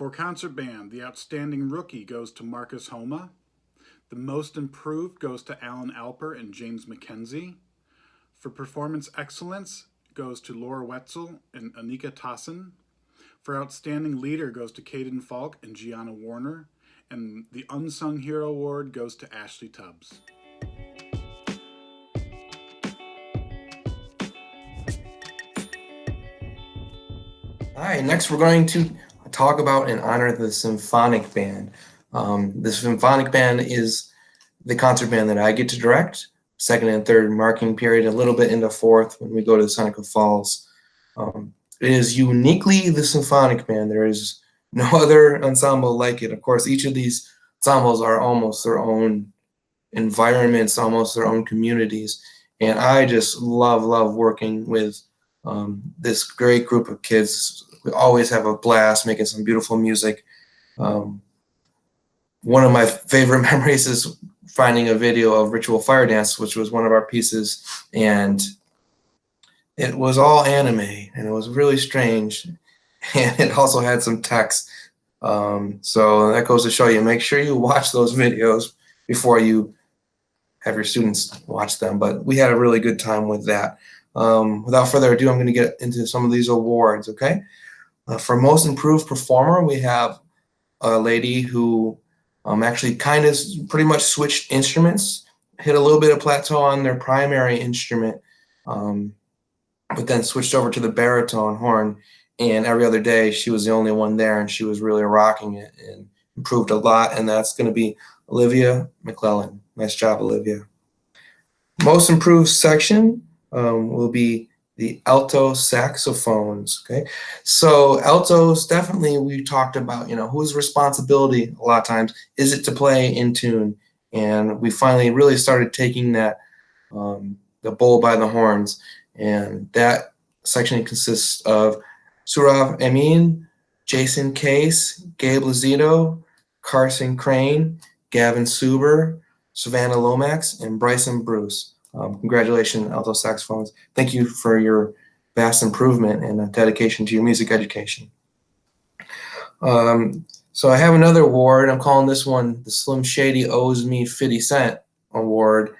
For concert band, the outstanding rookie goes to Marcus Homa. The most improved goes to Alan Alper and James McKenzie. For performance excellence, goes to Laura Wetzel and Anika Tassin. For outstanding leader goes to Caden Falk and Gianna Warner. And the Unsung Hero Award goes to Ashley Tubbs. All right, next we're going to talk about and honor the Symphonic Band. The Symphonic Band is the concert band that I get to direct, second and third marking period, a little bit into fourth when we go to Seneca Falls. It is uniquely the Symphonic Band. There is no other ensemble like it. Of course, each of these ensembles are almost their own environments, almost their own communities. And I just love working with this great group of kids. We always have a blast making some beautiful music. One of my favorite memories is finding a video of Ritual Fire Dance, which was one of our pieces, and it was all anime, and it was really strange, and it also had some text. So that goes to show you, make sure you watch those videos before you have your students watch them. But we had a really good time with that. Without further ado, I'm going to get into some of these awards, okay? For Most Improved Performer, we have a lady who actually kind of pretty much switched instruments, hit a little bit of plateau on their primary instrument, but then switched over to the baritone horn, and every other day she was the only one there, and she was really rocking it and improved a lot, and that's going to be Olivia McClellan. Nice job, Olivia. Most Improved Section will be the alto saxophones. Okay, so altos, definitely we talked about, you know, whose responsibility a lot of times is it to play in tune, and we finally really started taking that the bull by the horns, and that section consists of Surav Amin, Jason Case, Gabe Lazito, Carson Crane, Gavin Suber, Savannah Lomax, and Bryson Bruce. Congratulations, alto saxophones. Thank you for your vast improvement and dedication to your music education. So I have another award. I'm calling this one the Slim Shady Owes Me 50 Cent Award.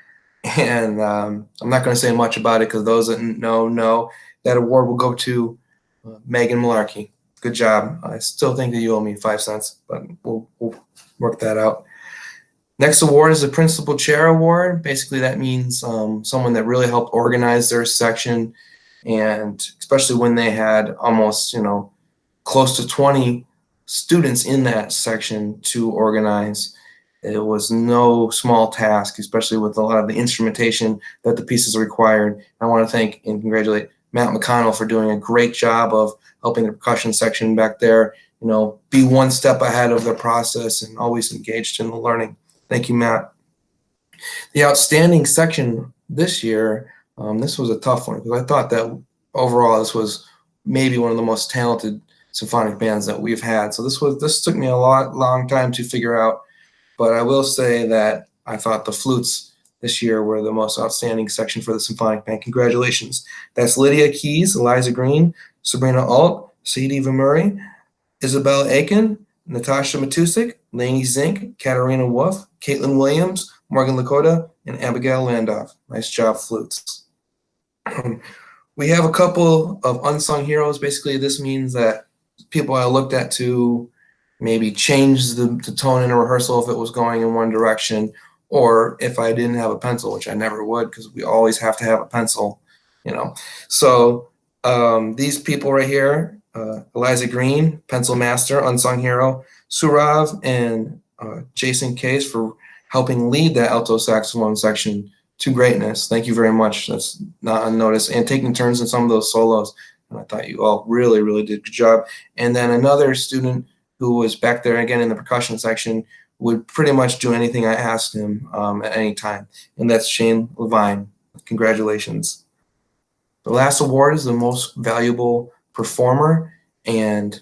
And I'm not going to say much about it because those that know that award will go to Megan Malarkey. Good job. I still think that you owe me 5 cents, but we'll work that out. Next award is the Principal Chair Award. Basically, that means someone that really helped organize their section, and especially when they had almost, you know, close to 20 students in that section to organize. It was no small task, especially with a lot of the instrumentation that the pieces required. I want to thank and congratulate Matt McConnell for doing a great job of helping the percussion section back there, you know, be one step ahead of the process and always engaged in the learning. Thank you, Matt. The outstanding section this year, this was a tough one because I thought that overall this was maybe one of the most talented symphonic bands that we've had. So this took me a long time to figure out, but I will say that I thought the flutes this year were the most outstanding section for the symphonic band. Congratulations. That's Lydia Keys, Eliza Green, Sabrina Alt, Sadie Vimuri, Isabel Aiken, Natasha Matusik, Lainey Zink, Katarina Wolf, Caitlin Williams, Morgan Lakota, and Abigail Landoff. Nice job, flutes. We have a couple of unsung heroes. Basically, this means that people I looked at to maybe change the tone in a rehearsal if it was going in one direction, or if I didn't have a pencil, which I never would because we always have to have a pencil, you know. So these people right here, Eliza Green, pencil master, unsung hero, Surav and Jason Case for helping lead that alto saxophone section to greatness. Thank you very much. That's not unnoticed. And taking turns in some of those solos. And I thought you all really did a good job. And then another student who was back there again in the percussion section would pretty much do anything I asked him at any time. And that's Shane Levine. Congratulations. The last award is the most valuable performer, and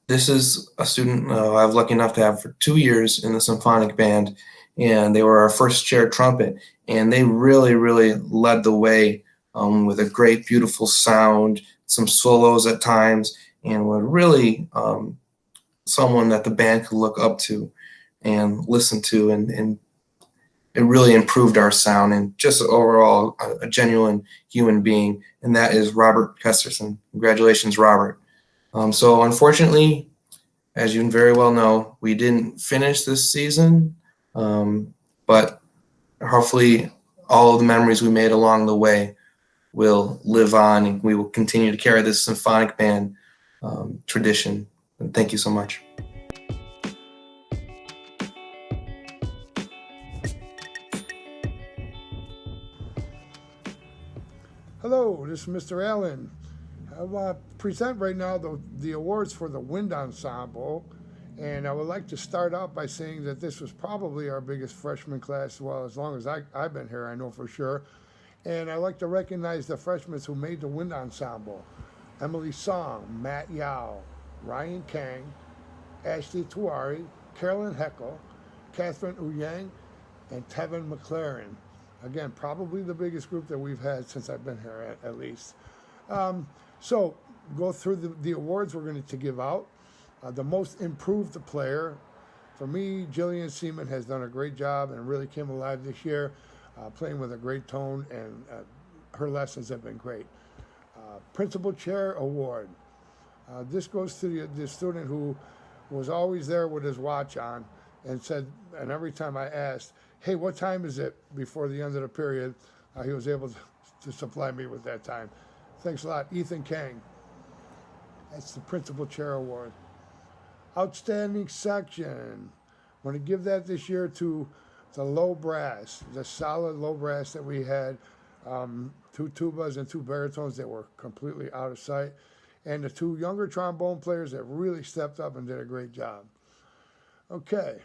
this is a student I was lucky enough to have for 2 years in the symphonic band, and they were our first chair trumpet, and they really led the way with a great, beautiful sound, some solos at times, and would really someone that the band could look up to and listen to, and it really improved our sound and just overall a genuine human being, and that is Robert Kesterson. Congratulations, Robert. So unfortunately, as you very well know, we didn't finish this season, but hopefully all of the memories we made along the way will live on, and we will continue to carry this symphonic band tradition. And thank you so much. Hello, this is Mr. Allen. I want to present right now the awards for the Wind Ensemble, and I would like to start out by saying that this was probably our biggest freshman class, well, as long as I've been here, I know for sure. And I'd like to recognize the freshmen who made the Wind Ensemble: Emily Song, Matt Yao, Ryan Kang, Ashley Tuari, Carolyn Heckel, Catherine Uyang, and Tevin McLaren. Again, probably the biggest group that we've had since I've been here, at least. So go through the awards we're going to give out. The most improved player, for me, Jillian Seaman has done a great job and really came alive this year, playing with a great tone, and her lessons have been great. Principal Chair Award. This goes to the student who was always there with his watch on and said, and every time I asked, hey, what time is it before the end of the period, he was able to supply me with that time. Thanks a lot, Ethan Kang. That's the Principal Chair Award. Outstanding Section. I'm going to give that this year to the low brass, the solid low brass that we had, 2 tubas and 2 baritones that were completely out of sight, and the 2 younger trombone players that really stepped up and did a great job. Okay,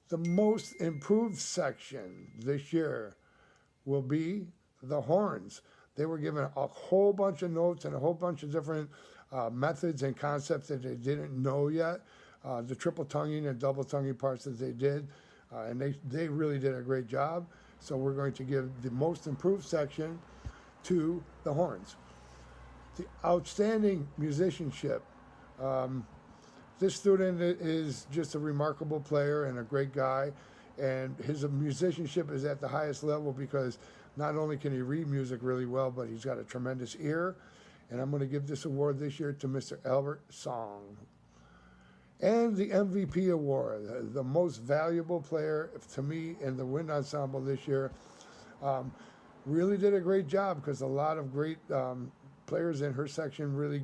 the most improved section this year will be the horns. They were given a whole bunch of notes and a whole bunch of different methods and concepts that they didn't know yet, the triple tonguing and double tonguing parts that they did, and they really did a great job. So we're going to give the most improved section to the horns. The outstanding musicianship. This student is just a remarkable player and a great guy, and his musicianship is at the highest level because not only can he read music really well, but he's got a tremendous ear. And I'm going to give this award this year to Mr. Albert Song. And the MVP award, the most valuable player to me in the Wind Ensemble this year, really did a great job because a lot of great players in her section really,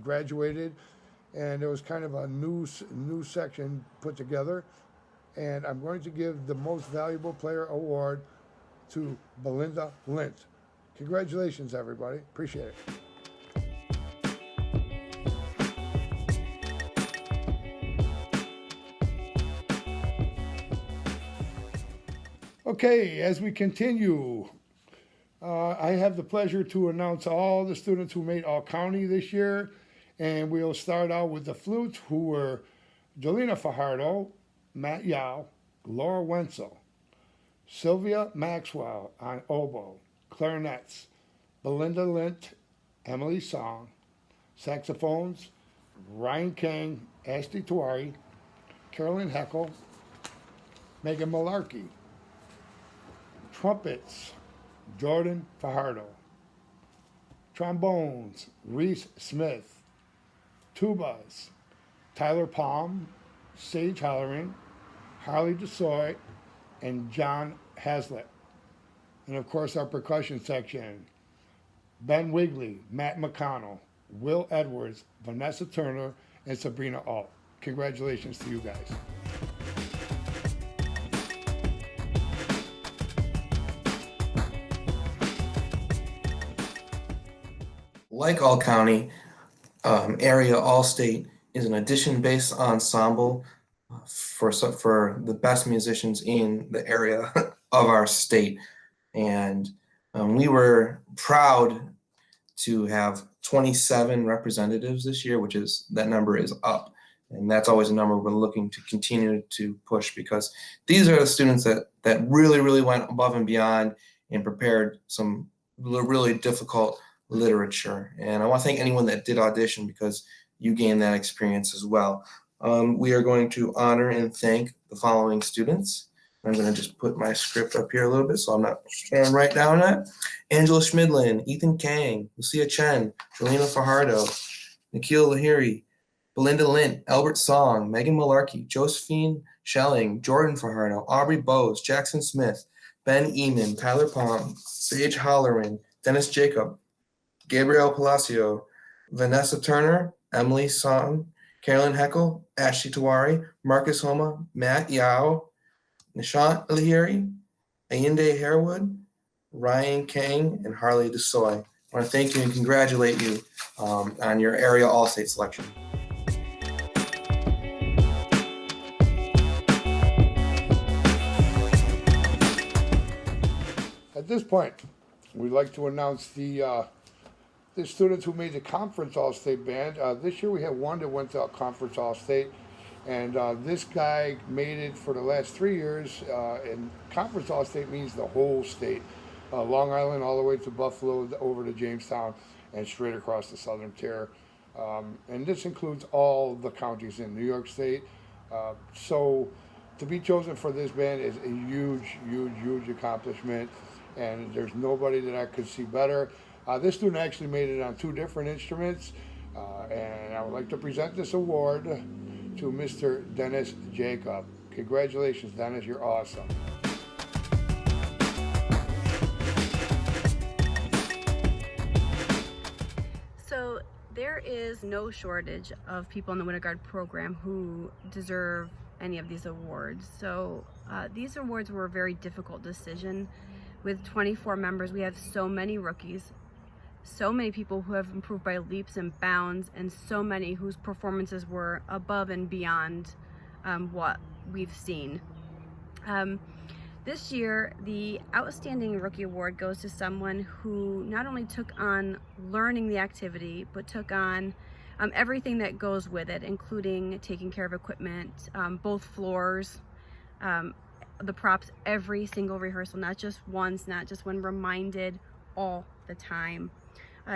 graduated, and it was kind of a new section put together. And I'm going to give the most valuable player award to Belinda Lint. Congratulations, everybody. Appreciate it. Okay, as we continue, I have the pleasure to announce all the students who made All-County this year, and we'll start out with the flutes, who were Jelena Fajardo, Matt Yao, Laura Wenzel, Sylvia Maxwell on oboe, clarinets, Belinda Lint, Emily Song, saxophones, Ryan Kang, Ashley Tuari, Carolyn Heckel, Megan Malarkey, trumpets, Jordan Fajardo, trombones, Reese Smith, tubas, Tyler Palm, Sage Halloran, Harley DeSoy, and John Hazlitt. And of course our percussion section, Ben Wigley, Matt McConnell, Will Edwards, Vanessa Turner, and Sabrina Alt. Congratulations to you guys. Like All-County, Area All-State is an addition-based ensemble for the best musicians in the area of our state. And we were proud to have 27 representatives this year, that number is up. And that's always a number we're looking to continue to push, because these are the students that really went above and beyond and prepared some really difficult literature. And I want to thank anyone that did audition, because you gained that experience as well. we are going to honor and thank the following students. I'm going to just put my script up here a little bit so I'm not trying to write down that. Angela Schmidlin, Ethan Kang, Lucia Chen, Jelena Fajardo, Nikhil Lahiri, Belinda Lint, Albert Song, Megan Malarkey, Josephine Schelling, Jordan Fajardo, Aubrey Bowes, Jackson Smith, Ben Eamon, Tyler Palm, Sage Holleran, Dennis Jacob, Gabriel Palacio, Vanessa Turner, Emily Song, Carolyn Heckel, Ashley Tawari, Marcus Homa, Matt Yao, Nishant Lahiri, Ayinde Harewood, Ryan Kang, and Harley DeSoy. I want to thank you and congratulate you on your area all-state selection. At this point, we'd like to announce the students who made the Conference All-State Band. This year we had one that went to Conference All-State, and this guy made it for the last 3 years, and Conference All-State means the whole state. Long Island all the way to Buffalo, over to Jamestown, and straight across the Southern Tier. And this includes all the counties in New York State. So to be chosen for this band is a huge, huge, huge accomplishment, and there's nobody that I could see better. This student actually made it on 2 different instruments, and I would like to present this award to Mr. Dennis Jacob. Congratulations, Dennis, you're awesome. So there is no shortage of people in the Winter Guard program who deserve any of these awards. So these awards were a very difficult decision. With 24 members, we have so many rookies, so many people who have improved by leaps and bounds, and so many whose performances were above and beyond what we've seen. This year, the Outstanding Rookie Award goes to someone who not only took on learning the activity, but took on everything that goes with it, including taking care of equipment, both floors, the props every single rehearsal, not just once, not just when reminded, all the time.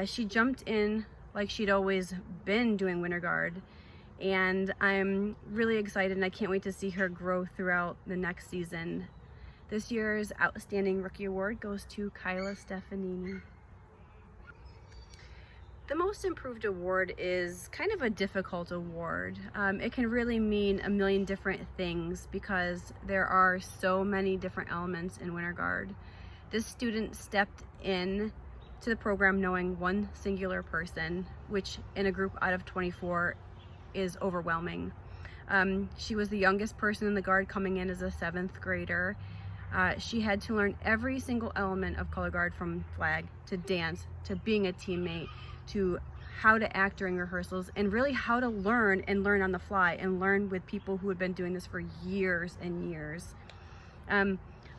She jumped in like she'd always been doing Winter Guard, and I'm really excited and I can't wait to see her grow throughout the next season. This year's Outstanding Rookie Award goes to Kyla Stefanini. The Most Improved Award is kind of a difficult award. It can really mean a million different things because there are so many different elements in Winter Guard. This student stepped in to the program knowing one singular person, which in a group out of 24 is overwhelming. She was the youngest person in the Guard, coming in as a 7th grader. She had to learn every single element of Color Guard, from flag to dance to being a teammate to how to act during rehearsals, and really how to learn on the fly and learn with people who had been doing this for years and years.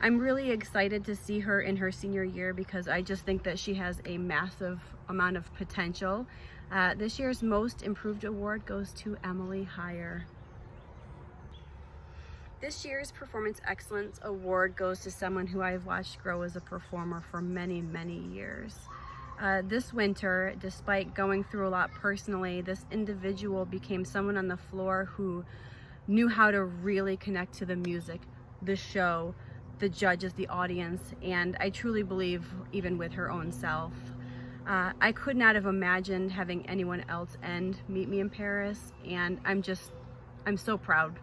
I'm really excited to see her in her senior year because I just think that she has a massive amount of potential. This year's Most Improved Award goes to Emily Heyer. This year's Performance Excellence Award goes to someone who I've watched grow as a performer for many, many years. This winter, despite going through a lot personally, this individual became someone on the floor who knew how to really connect to the music, the show, the judges, the audience, and I truly believe even with her own self. I could not have imagined having anyone else meet me in Paris, and I'm so proud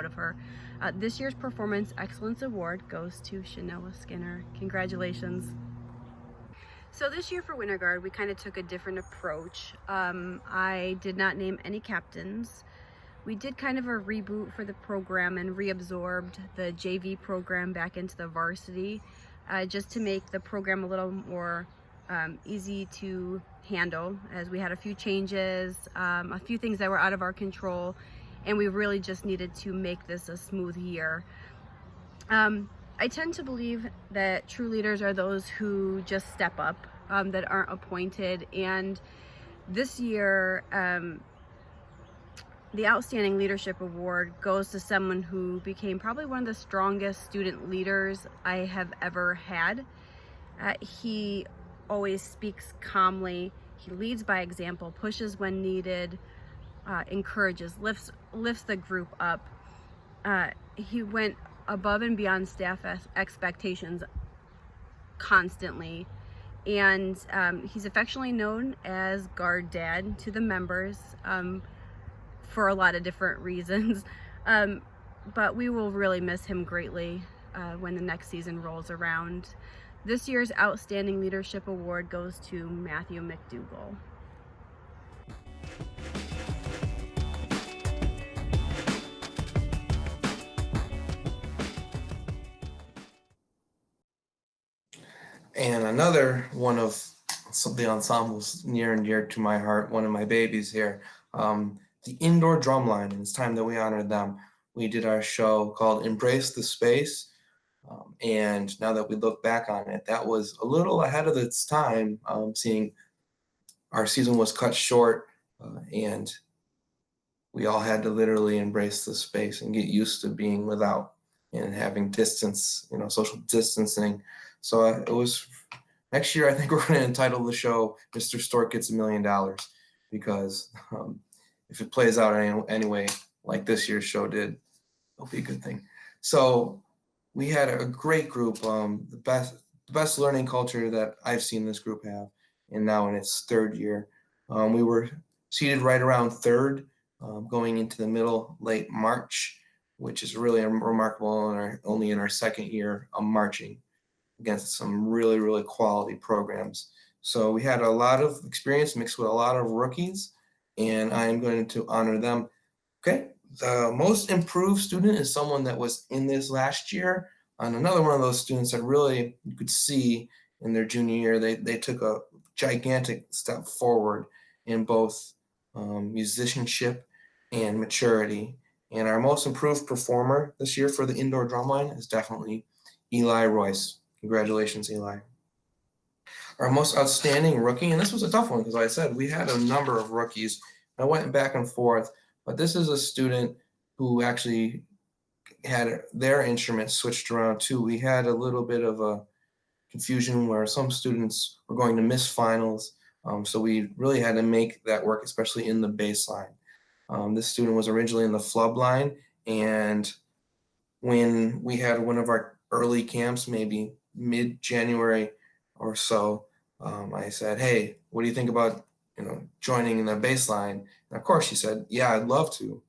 of her. This year's Performance Excellence Award goes to Shanoa Skinner. Congratulations. So this year for Winter Guard, we kind of took a different approach. I did not name any captains. We did kind of a reboot for the program and reabsorbed the JV program back into the varsity, just to make the program a little more easy to handle, as we had a few changes, a few things that were out of our control, and we really just needed to make this a smooth year. I tend to believe that true leaders are those who just step up, that aren't appointed, and this year the Outstanding Leadership Award goes to someone who became probably one of the strongest student leaders I have ever had. He always speaks calmly, he leads by example, pushes when needed, encourages, lifts the group up. He went above and beyond staff expectations constantly, and he's affectionately known as Guard Dad to the members for a lot of different reasons, but we will really miss him greatly when the next season rolls around. This year's Outstanding Leadership Award goes to Matthew McDougall. And another one of the ensembles near and dear to my heart, one of my babies here, the Indoor Drumline, and it's time that we honor them. We did our show called Embrace the Space, and now that we look back on it, that was a little ahead of its time, seeing our season was cut short, and we all had to literally embrace the space and get used to being without and having distance, social distancing. So it was, next year I think we're going to entitle the show Mr. Stork Gets $1 Million, because if it plays out anyway, like this year's show did, it'll be a good thing. So we had a great group, the best learning culture that I've seen this group have, and now in its third year. We were seated right around third, going into the middle, late March, which is really remarkable, only in our second year of marching against some really, really quality programs. So we had a lot of experience mixed with a lot of rookies, and I'm going to honor them. Okay, the most improved student is someone that was in this last year, and another one of those students that really you could see in their junior year, they took a gigantic step forward in both musicianship and maturity. And our most improved performer this year for the Indoor Drumline is definitely Eli Royce. Congratulations, Eli. Our most outstanding rookie, and this was a tough one because like I said, we had a number of rookies. I went back and forth, but this is a student who actually had their instruments switched around too. We had a little bit of a confusion where some students were going to miss finals. So we really had to make that work, especially in the bass line. This student was originally in the flub line, and when we had one of our early camps, maybe mid-January or so, I said, hey, what do you think about joining in the bass line? And of course she said, yeah, I'd love to.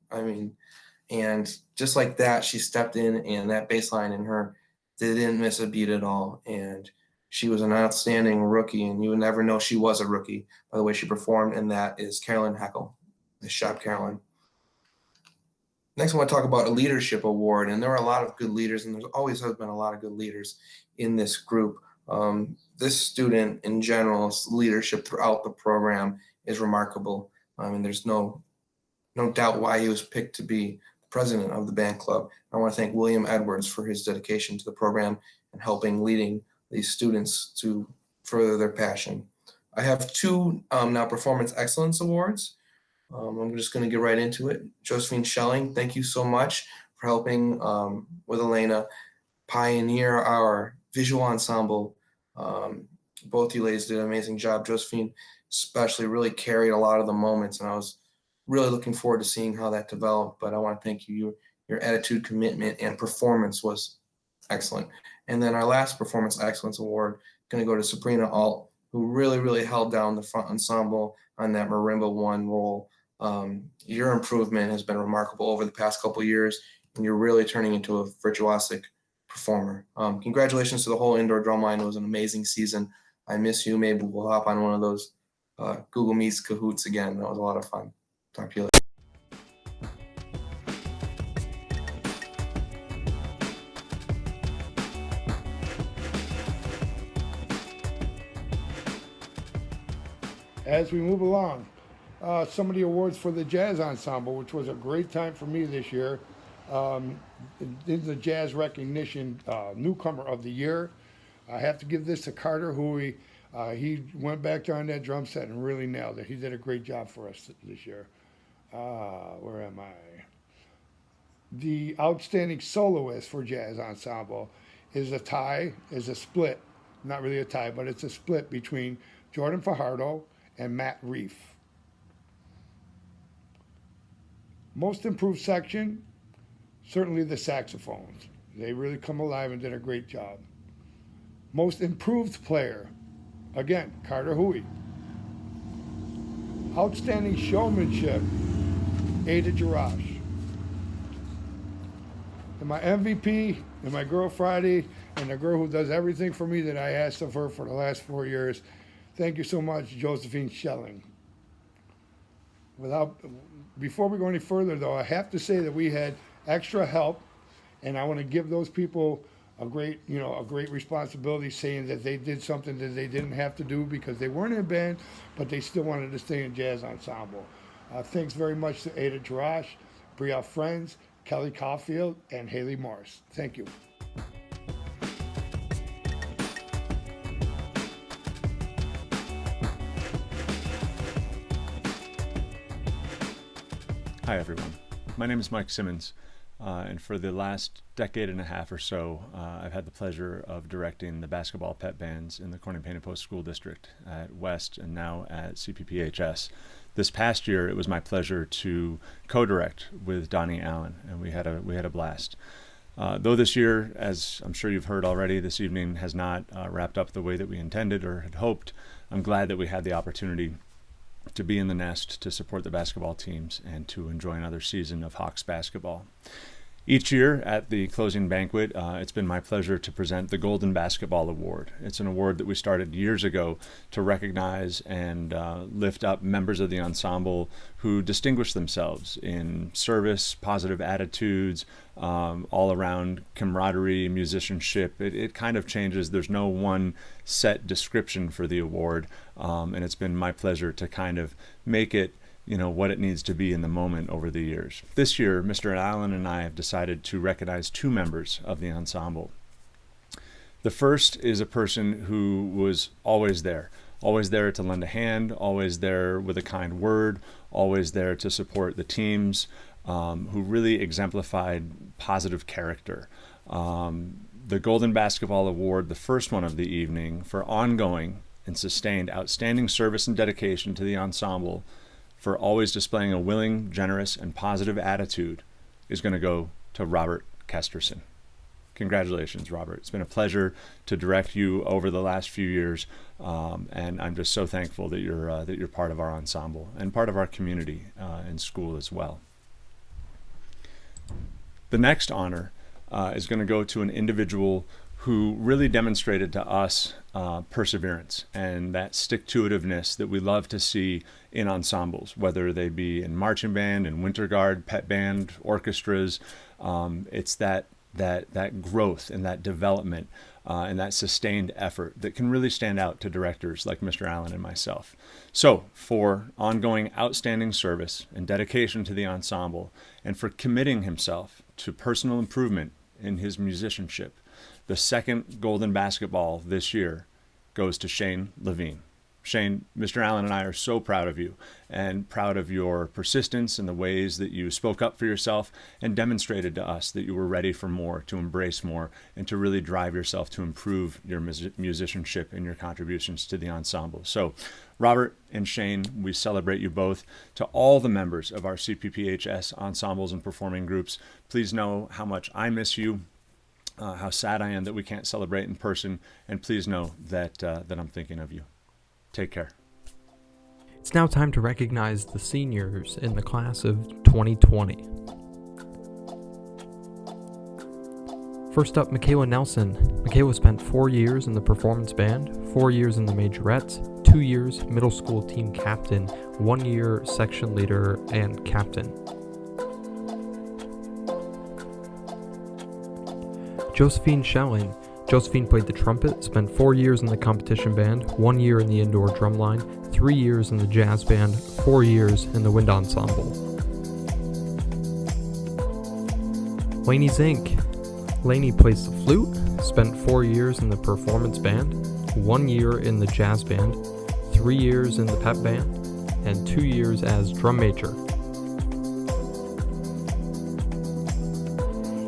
And just like that, she stepped in, and that bass line in her, they didn't miss a beat at all. And she was an outstanding rookie, and you would never know she was a rookie by the way she performed, and that is Carolyn Heckel, the Shop Carolyn. Next, I want to talk about a leadership award, and there are a lot of good leaders, and there's always has been a lot of good leaders in this group. This student in general's leadership throughout the program is remarkable. And there's no doubt why he was picked to be the president of the band club. I want to thank William Edwards for his dedication to the program and helping leading these students to further their passion. I have two now Performance Excellence Awards. I'm just going to get right into it. Josephine Schelling, thank you so much for helping with Elena pioneer our visual ensemble. Both you ladies did an amazing job. Josephine especially really carried a lot of the moments, and I was really looking forward to seeing how that developed. But I want to thank you. Your attitude, commitment, and performance was excellent. And then our last Performance Excellence Award going to go to Sabrina Alt, who really, really held down the front ensemble on that Marimba 1 role. Your improvement has been remarkable over the past couple of years, and you're really turning into a virtuosic performer. Congratulations to the whole Indoor Drumline. It was an amazing season. I miss you. Maybe we'll hop on one of those Google Meets Cahoots again. That was a lot of fun. Talk to you later. As we move along, some of the awards for the Jazz Ensemble, which was a great time for me this year. In the Jazz Recognition Newcomer of the Year. I have to give this to Carter, who he went back there on that drum set and really nailed it. He did a great job for us this year. Where am I? The Outstanding Soloist for Jazz Ensemble is a split, not really a tie, but it's a split between Jordan Fajardo and Matt Reef. Most improved section, certainly the saxophones. They really come alive and did a great job. Most improved player, again, Carter Huey. Outstanding showmanship, Ada Jarash. And my MVP, and my girl Friday, and the girl who does everything for me that I asked of her for the last 4 years, thank you so much, Josephine Schelling. Before we go any further, though, I have to say that we had extra help, and I want to give those people a great responsibility, saying that they did something that they didn't have to do because they weren't in a band, but they still wanted to stay in jazz ensemble. Thanks very much to Ada Jarash, Bria Friends, Kelly Caulfield, and Haley Morris. Thank you. Hi everyone, my name is Mike Simmons, and for the last decade and a half or so, I've had the pleasure of directing the basketball pep bands in the Corning Painted Post School District at West and now at CPPHS. This past year, it was my pleasure to co-direct with Donnie Allen, and we had a blast. Though this year, as I'm sure you've heard already this evening, has not wrapped up the way that we intended or had hoped, I'm glad that we had the opportunity to be in the nest, to support the basketball teams, and to enjoy another season of Hawks basketball. Each year at the closing banquet, it's been my pleasure to present the Golden Basketball Award. It's an award that we started years ago to recognize and lift up members of the ensemble who distinguish themselves in service, positive attitudes, all around camaraderie, musicianship. It kind of changes. There's no one set description for the award, and it's been my pleasure to kind of make it what it needs to be in the moment over the years. This year, Mr. Allen and I have decided to recognize two members of the ensemble. The first is a person who was always there to lend a hand, always there with a kind word, always there to support the teams, who really exemplified positive character. The Golden Basketball Award, the first one of the evening, for ongoing and sustained outstanding service and dedication to the ensemble, for always displaying a willing, generous, and positive attitude, is going to go to Robert Kesterson. Congratulations, Robert. It's been a pleasure to direct you over the last few years, and I'm just so thankful that you're part of our ensemble and part of our community and school as well. The next honor is going to go to an individual who really demonstrated to us perseverance and that stick-to-itiveness that we love to see in ensembles, whether they be in marching band, in winter guard, pep band, orchestras. It's that growth and that development and that sustained effort that can really stand out to directors like Mr. Allen and myself. So for ongoing outstanding service and dedication to the ensemble, and for committing himself to personal improvement in his musicianship, the second Golden Basketball this year goes to Shane Levine. Shane, Mr. Allen and I are so proud of you, and proud of your persistence in the ways that you spoke up for yourself and demonstrated to us that you were ready for more, to embrace more, and to really drive yourself to improve your musicianship and your contributions to the ensemble. So, Robert and Shane, we celebrate you both. To all the members of our CPPHS ensembles and performing groups, please know how much I miss you, how sad I am that we can't celebrate in person, and please know that I'm thinking of you. Take care. It's now time to recognize the seniors in the class of 2020. First up, Michaela Nelson. Michaela spent 4 years in the performance band, 4 years in the majorettes, 2 years middle school team captain, 1 year section leader and captain. Josephine Schelling. Josephine played the trumpet, spent 4 years in the competition band, 1 year in the indoor drumline, 3 years in the jazz band, 4 years in the wind ensemble. Lainey Zink. Lainey plays the flute, spent 4 years in the performance band, 1 year in the jazz band, 3 years in the pep band, and 2 years as drum major.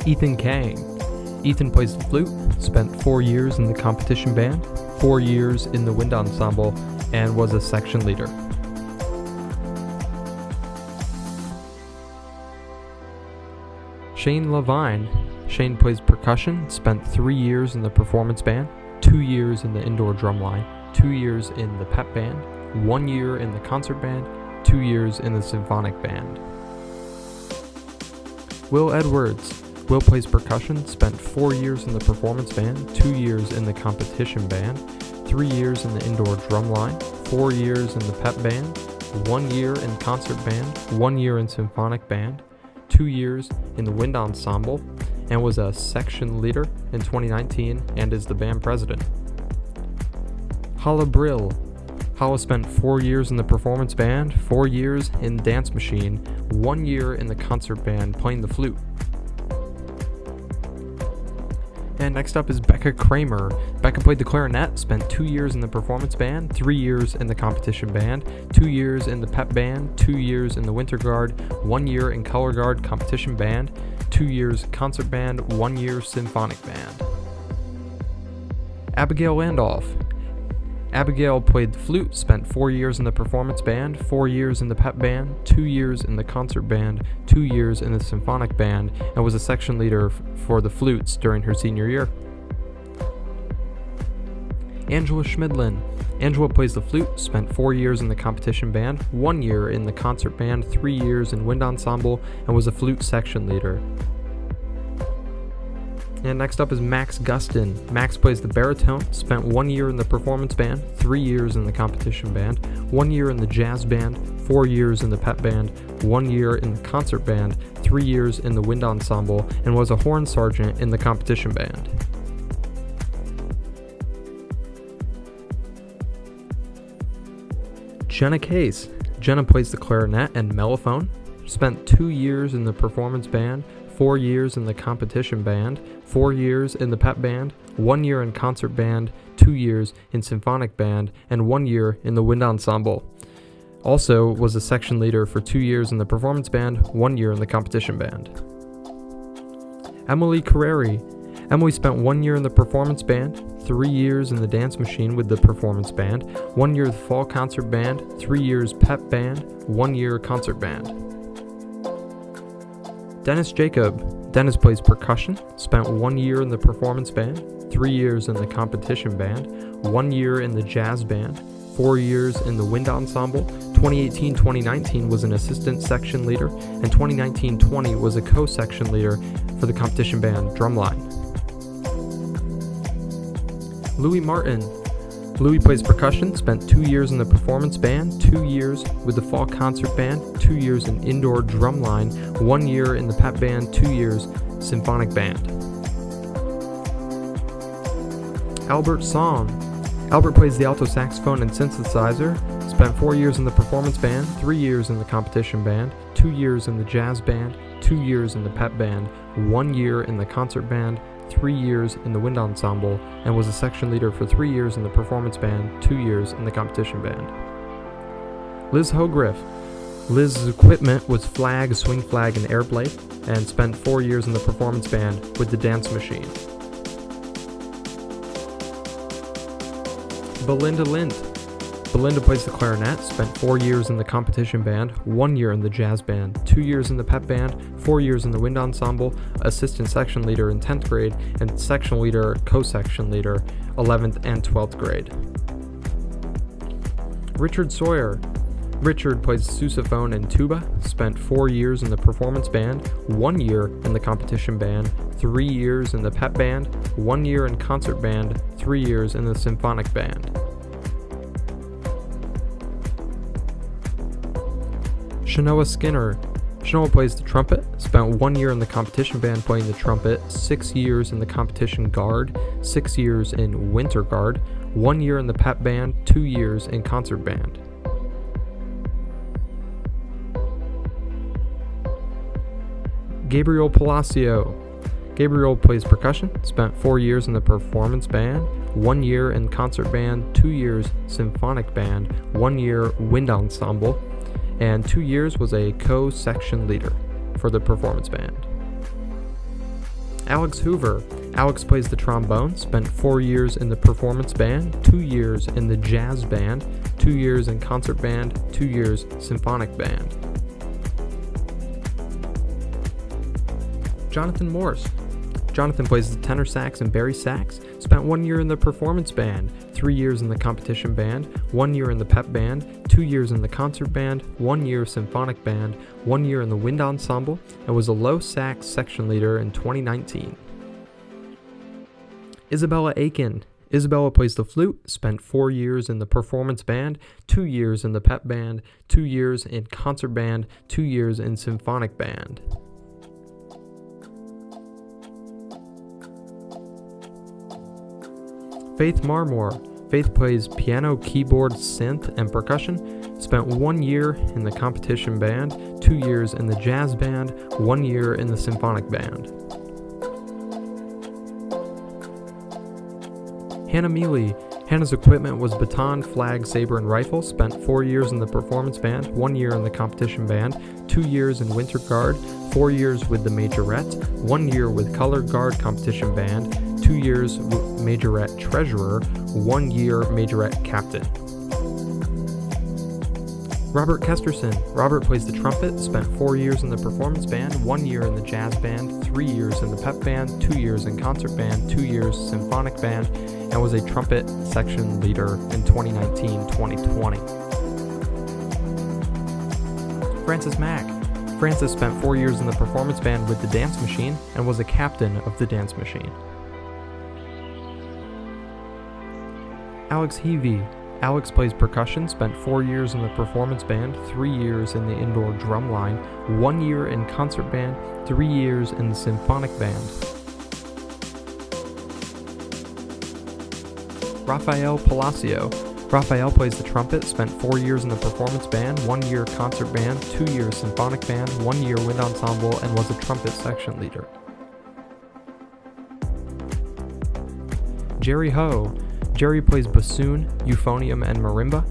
Ethan Kang. Ethan plays the flute, spent 4 years in the competition band, 4 years in the wind ensemble, and was a section leader. Shane Levine. Shane plays percussion, spent 3 years in the performance band, 2 years in the indoor drumline, 2 years in the Pep Band, 1 year in the concert band, 2 years in the symphonic band. Will Edwards. Will plays percussion, spent 4 years in the performance band, 2 years in the competition band, 3 years in the indoor drumline, 4 years in the Pep Band, 1 year in concert band, 1 year in symphonic band, 2 years in the wind ensemble, and was a section leader in 2019 and is the band president. Hala Brill. Hala spent 4 years in the performance band, 4 years in dance machine, 1 year in the concert band playing the flute. And next up is Becca Kramer. Becca played the clarinet, spent 2 years in the performance band, 3 years in the competition band, 2 years in the Pep Band, 2 years in the Winter Guard, 1 year in Color Guard competition band, 2 years concert band, 1 year symphonic band. Abigail Landolf. Abigail played the flute, spent 4 years in the performance band, 4 years in the Pep Band, 2 years in the concert band, 2 years in the symphonic band, and was a section leader for the flutes during her senior year. Angela Schmidlin. Angela plays the flute, spent 4 years in the competition band, 1 year in the concert band, 3 years in wind ensemble, and was a flute section leader. And next up is Max Gustin. Max plays the baritone, spent 1 year in the performance band, 3 years in the competition band, 1 year in the jazz band, 4 years in the Pep Band, 1 year in the concert band, 3 years in the wind ensemble, and was a horn sergeant in the competition band. Jenna Case. Jenna plays the clarinet and mellophone, spent 2 years in the performance band, 4 years in the competition band, 4 years in the Pep Band, 1 year in concert band, 2 years in symphonic band, and 1 year in the wind ensemble. Also was a section leader for 2 years in the performance band, 1 year in the competition band. Emily Carreri. Emily spent 1 year in the performance band, 3 years in the dance machine with the performance band, 1 year the fall concert band, 3 years Pep Band, 1 year concert band. Dennis Jacob. Dennis plays percussion, spent 1 year in the performance band, 3 years in the competition band, 1 year in the jazz band, 4 years in the wind ensemble. 2018-2019 was an assistant section leader, and 2019-20 was a co-section leader for the competition band Drumline. Louis Martin. Louis plays percussion, spent 2 years in the performance band, 2 years with the fall concert band, 2 years in indoor drumline, 1 year in the Pep Band, 2 years symphonic band. Albert Song. Albert plays the alto saxophone and synthesizer, spent 4 years in the performance band, 3 years in the competition band, 2 years in the jazz band, 2 years in the Pep Band, 1 year in the concert band, 3 years in the wind ensemble, and was a section leader for 3 years in the performance band, 2 years in the competition band. Liz Hogriff. Liz's equipment was flag, swing flag, and air blade, and spent 4 years in the performance band with the dance machine. Belinda Lind. Belinda plays the clarinet, spent 4 years in the competition band, 1 year in the jazz band, 2 years in the Pep Band, 4 years in the wind ensemble, assistant section leader in 10th grade, and section leader, co-section leader, 11th and 12th grade. Richard Sawyer. Richard plays sousaphone and tuba, spent 4 years in the performance band, 1 year in the competition band, 3 years in the Pep Band, 1 year in concert band, 3 years in the symphonic band. Shanoa Skinner. Shanoa plays the trumpet, spent 1 year in the competition band playing the trumpet, 6 years in the competition guard, 6 years in winter guard, 1 year in the Pep Band, 2 years in concert band. Gabriel Palacio. Gabriel plays percussion, spent 4 years in the performance band, 1 year in concert band, 2 years symphonic band, 1 year wind ensemble, and 2 years was a co-section leader for the performance band. Alex Hoover. Alex plays the trombone, spent 4 years in the performance band, 2 years in the jazz band, 2 years in concert band, 2 years symphonic band. Jonathan Morse. Jonathan plays the tenor sax and bari sax, spent 1 year in the performance band, 3 years in the competition band, 1 year in the Pep Band, 2 years in the concert band, 1 year Symphonic Band, 1 year in the wind ensemble, and was a low sax section leader in 2019. Isabella Aiken. Isabella plays the flute, spent 4 years in the performance band, 2 years in the Pep Band, 2 years in concert band, 2 years in Symphonic Band. Faith Marmore. Faith plays piano, keyboard, synth, and percussion. Spent 1 year in the competition band, 2 years in the jazz band, 1 year in the symphonic band. Hannah Mealy. Hannah's equipment was baton, flag, saber, and rifle. Spent 4 years in the performance band, 1 year in the competition band, 2 years in winter guard, 4 years with the Majorette, 1 year with color guard competition band, 2 years Majorette treasurer, 1 year Majorette captain. Robert Kesterson. Robert plays the trumpet, spent 4 years in the performance band, 1 year in the jazz band, 3 years in the Pep Band, 2 years in concert band, 2 years symphonic band, and was a trumpet section leader in 2019-2020. Francis Mack. Francis spent 4 years in the performance band with the Dance Machine and was a captain of the Dance Machine. Alex Heavey. Alex plays percussion, spent 4 years in the performance band, 3 years in the indoor drumline, 1 year in concert band, 3 years in the symphonic band. Rafael Palacio. Rafael plays the trumpet, spent 4 years in the performance band, 1 year concert band, 2 years symphonic band, 1 year wind ensemble, and was a trumpet section leader. Jerry Ho. Jerry plays bassoon, euphonium, and marimba.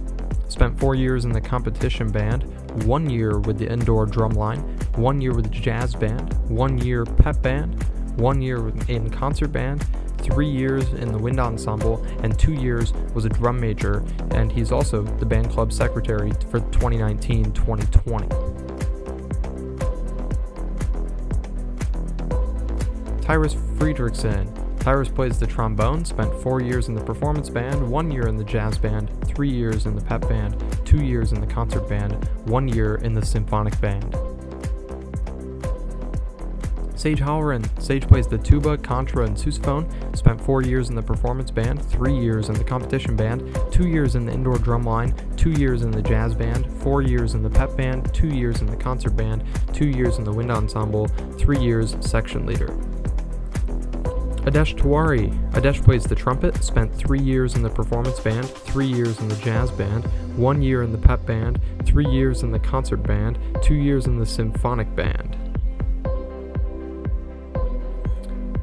Spent 4 years in the competition band, 1 year with the indoor drumline, 1 year with the jazz band, 1 year Pep Band, 1 year in concert band, 3 years in the wind ensemble, and 2 years was a drum major, and he's also the band club secretary for 2019-2020. Tyrus Friedrichsen. Tyrus plays the trombone, spent 4 years in the performance band, 1 year in the jazz band, 3 years in the Pep Band, 2 years in the concert band, 1 year in the symphonic band. Sage Halloran. Sage plays the tuba, contra, and sousaphone, spent 4 years in the performance band, 3 years in the competition band, 2 years in the indoor drumline, 2 years in the jazz band, 4 years in the Pep Band, 2 years in the concert band, 2 years in the wind ensemble, 3 years section leader. Adesh Tiwari. Adesh plays the trumpet, spent 3 years in the performance band, 3 years in the jazz band, 1 year in the Pep Band, 3 years in the concert band, 2 years in the symphonic band.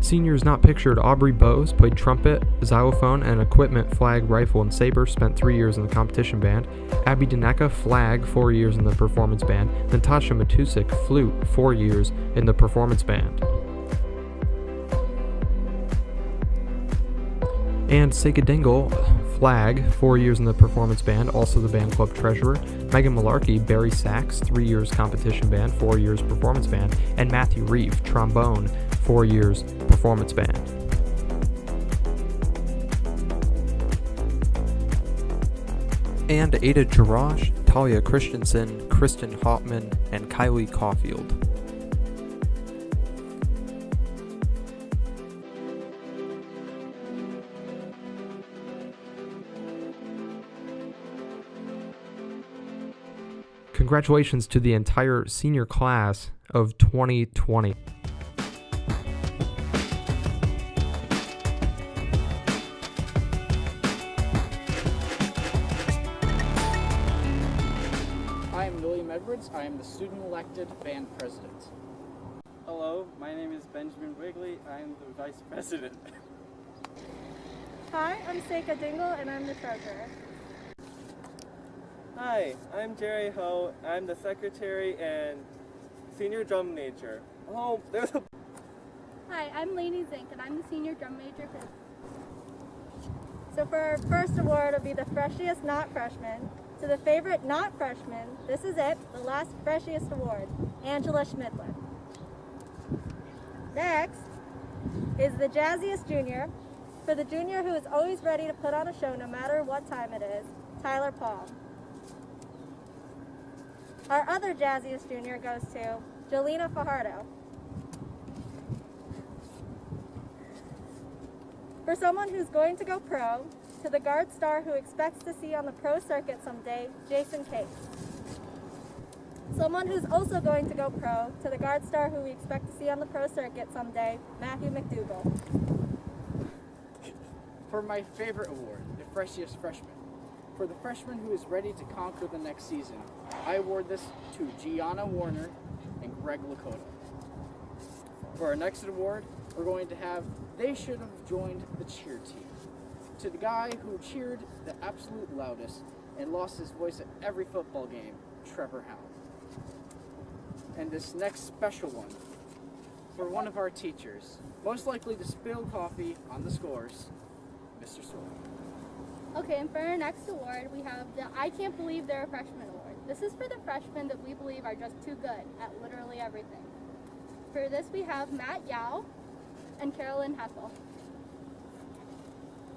Seniors not pictured. Aubrey Bowes played trumpet, xylophone, and equipment, flag, rifle, and saber, spent 3 years in the competition band. Abby Daneka, flag, 4 years in the performance band. Natasha Matusik, flute, 4 years in the performance band. And Seika Dingle, flag, 4 years in the performance band, also the band club treasurer. Megan Malarkey, bari sax, 3 years competition band, 4 years performance band. And Matthew Reeve, trombone, 4 years performance band. And Ada Jarash, Talia Christensen, Kristen Hoffman, and Kylie Caulfield. Congratulations to the entire senior class of 2020. I am William Edwards. I am the student-elected band president. Hello, my name is Benjamin Wigley. I am the vice president. Hi, I'm Seika Dingle, and I'm the treasurer. Hi, I'm Jerry Ho. I'm the secretary and senior drum major. Oh, there's a... Hi, I'm Lainey Zink, and I'm the senior drum major. So for our first award, it'll be the freshiest not freshman. So the favorite not freshman, this is it, the last freshiest award, Angela Schmidlin. Next is the jazziest junior. For the junior who is always ready to put on a show no matter what time it is, Tyler Palm. Our other jazziest junior goes to Jolena Fajardo. For someone who's going to go pro, to the guard star who expects to see on the pro circuit someday, Jason Case. Someone who's also going to go pro, to the guard star who we expect to see on the pro circuit someday, Matthew McDougall. For my favorite award, the Freshest Freshman. For the freshman who is ready to conquer the next season, I award this to Gianna Warner and Greg Lakota. For our next award, we're going to have They Should Have Joined the Cheer Team. To the guy who cheered the absolute loudest and lost his voice at every football game, Trevor Howe. And this next special one, for one of our teachers, most likely to spill coffee on the scores, Mr. Sewell. Okay, and for our next award, we have the I Can't Believe They're a Freshman Award. This is for the freshmen that we believe are just too good at literally everything. For this, we have Matt Yao and Carolyn Hessel.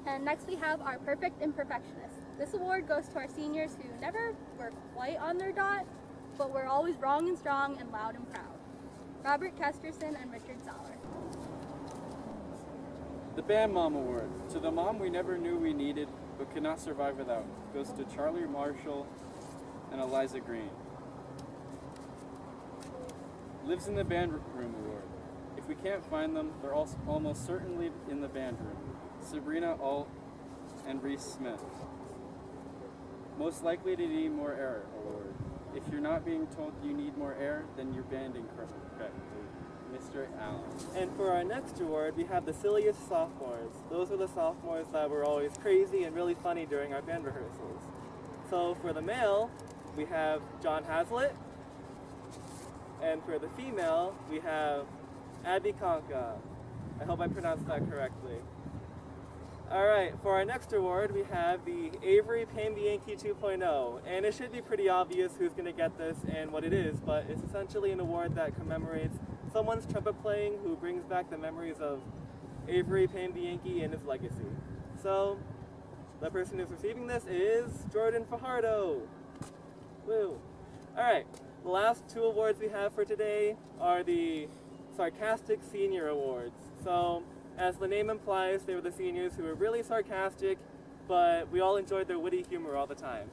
And next we have our Perfect Imperfectionist. This award goes to our seniors who never were quite on their dot, but were always wrong and strong and loud and proud. Robert Kesterson and Richard Zoller. The Band Mom Award, to the mom we never knew we needed but could not survive without, goes to Charlie Marshall and Eliza Green. Lives in the Band Room Award. If we can't find them, they're also almost certainly in the band room. Sabrina Alt and Reese Smith. Most likely to need more air award. If you're not being told you need more air, then you're banding correctly. Mr. Allen. And for our next award, we have the silliest sophomores. Those are the sophomores that were always crazy and really funny during our band rehearsals. So for the male, we have John Hazlitt. And for the female, we have Abby Conca. I hope I pronounced that correctly. Alright, for our next award, we have the Avery Pambianchi 2.0. And it should be pretty obvious who's going to get this and what it is, but it's essentially an award that commemorates someone's trumpet playing who brings back the memories of Avery Pambianchi and his legacy. So, the person who's receiving this is Jordan Fajardo. Woo! Alright, the last two awards we have for today are the Sarcastic Senior Awards. So, as the name implies, they were the seniors who were really sarcastic, but we all enjoyed their witty humor all the time.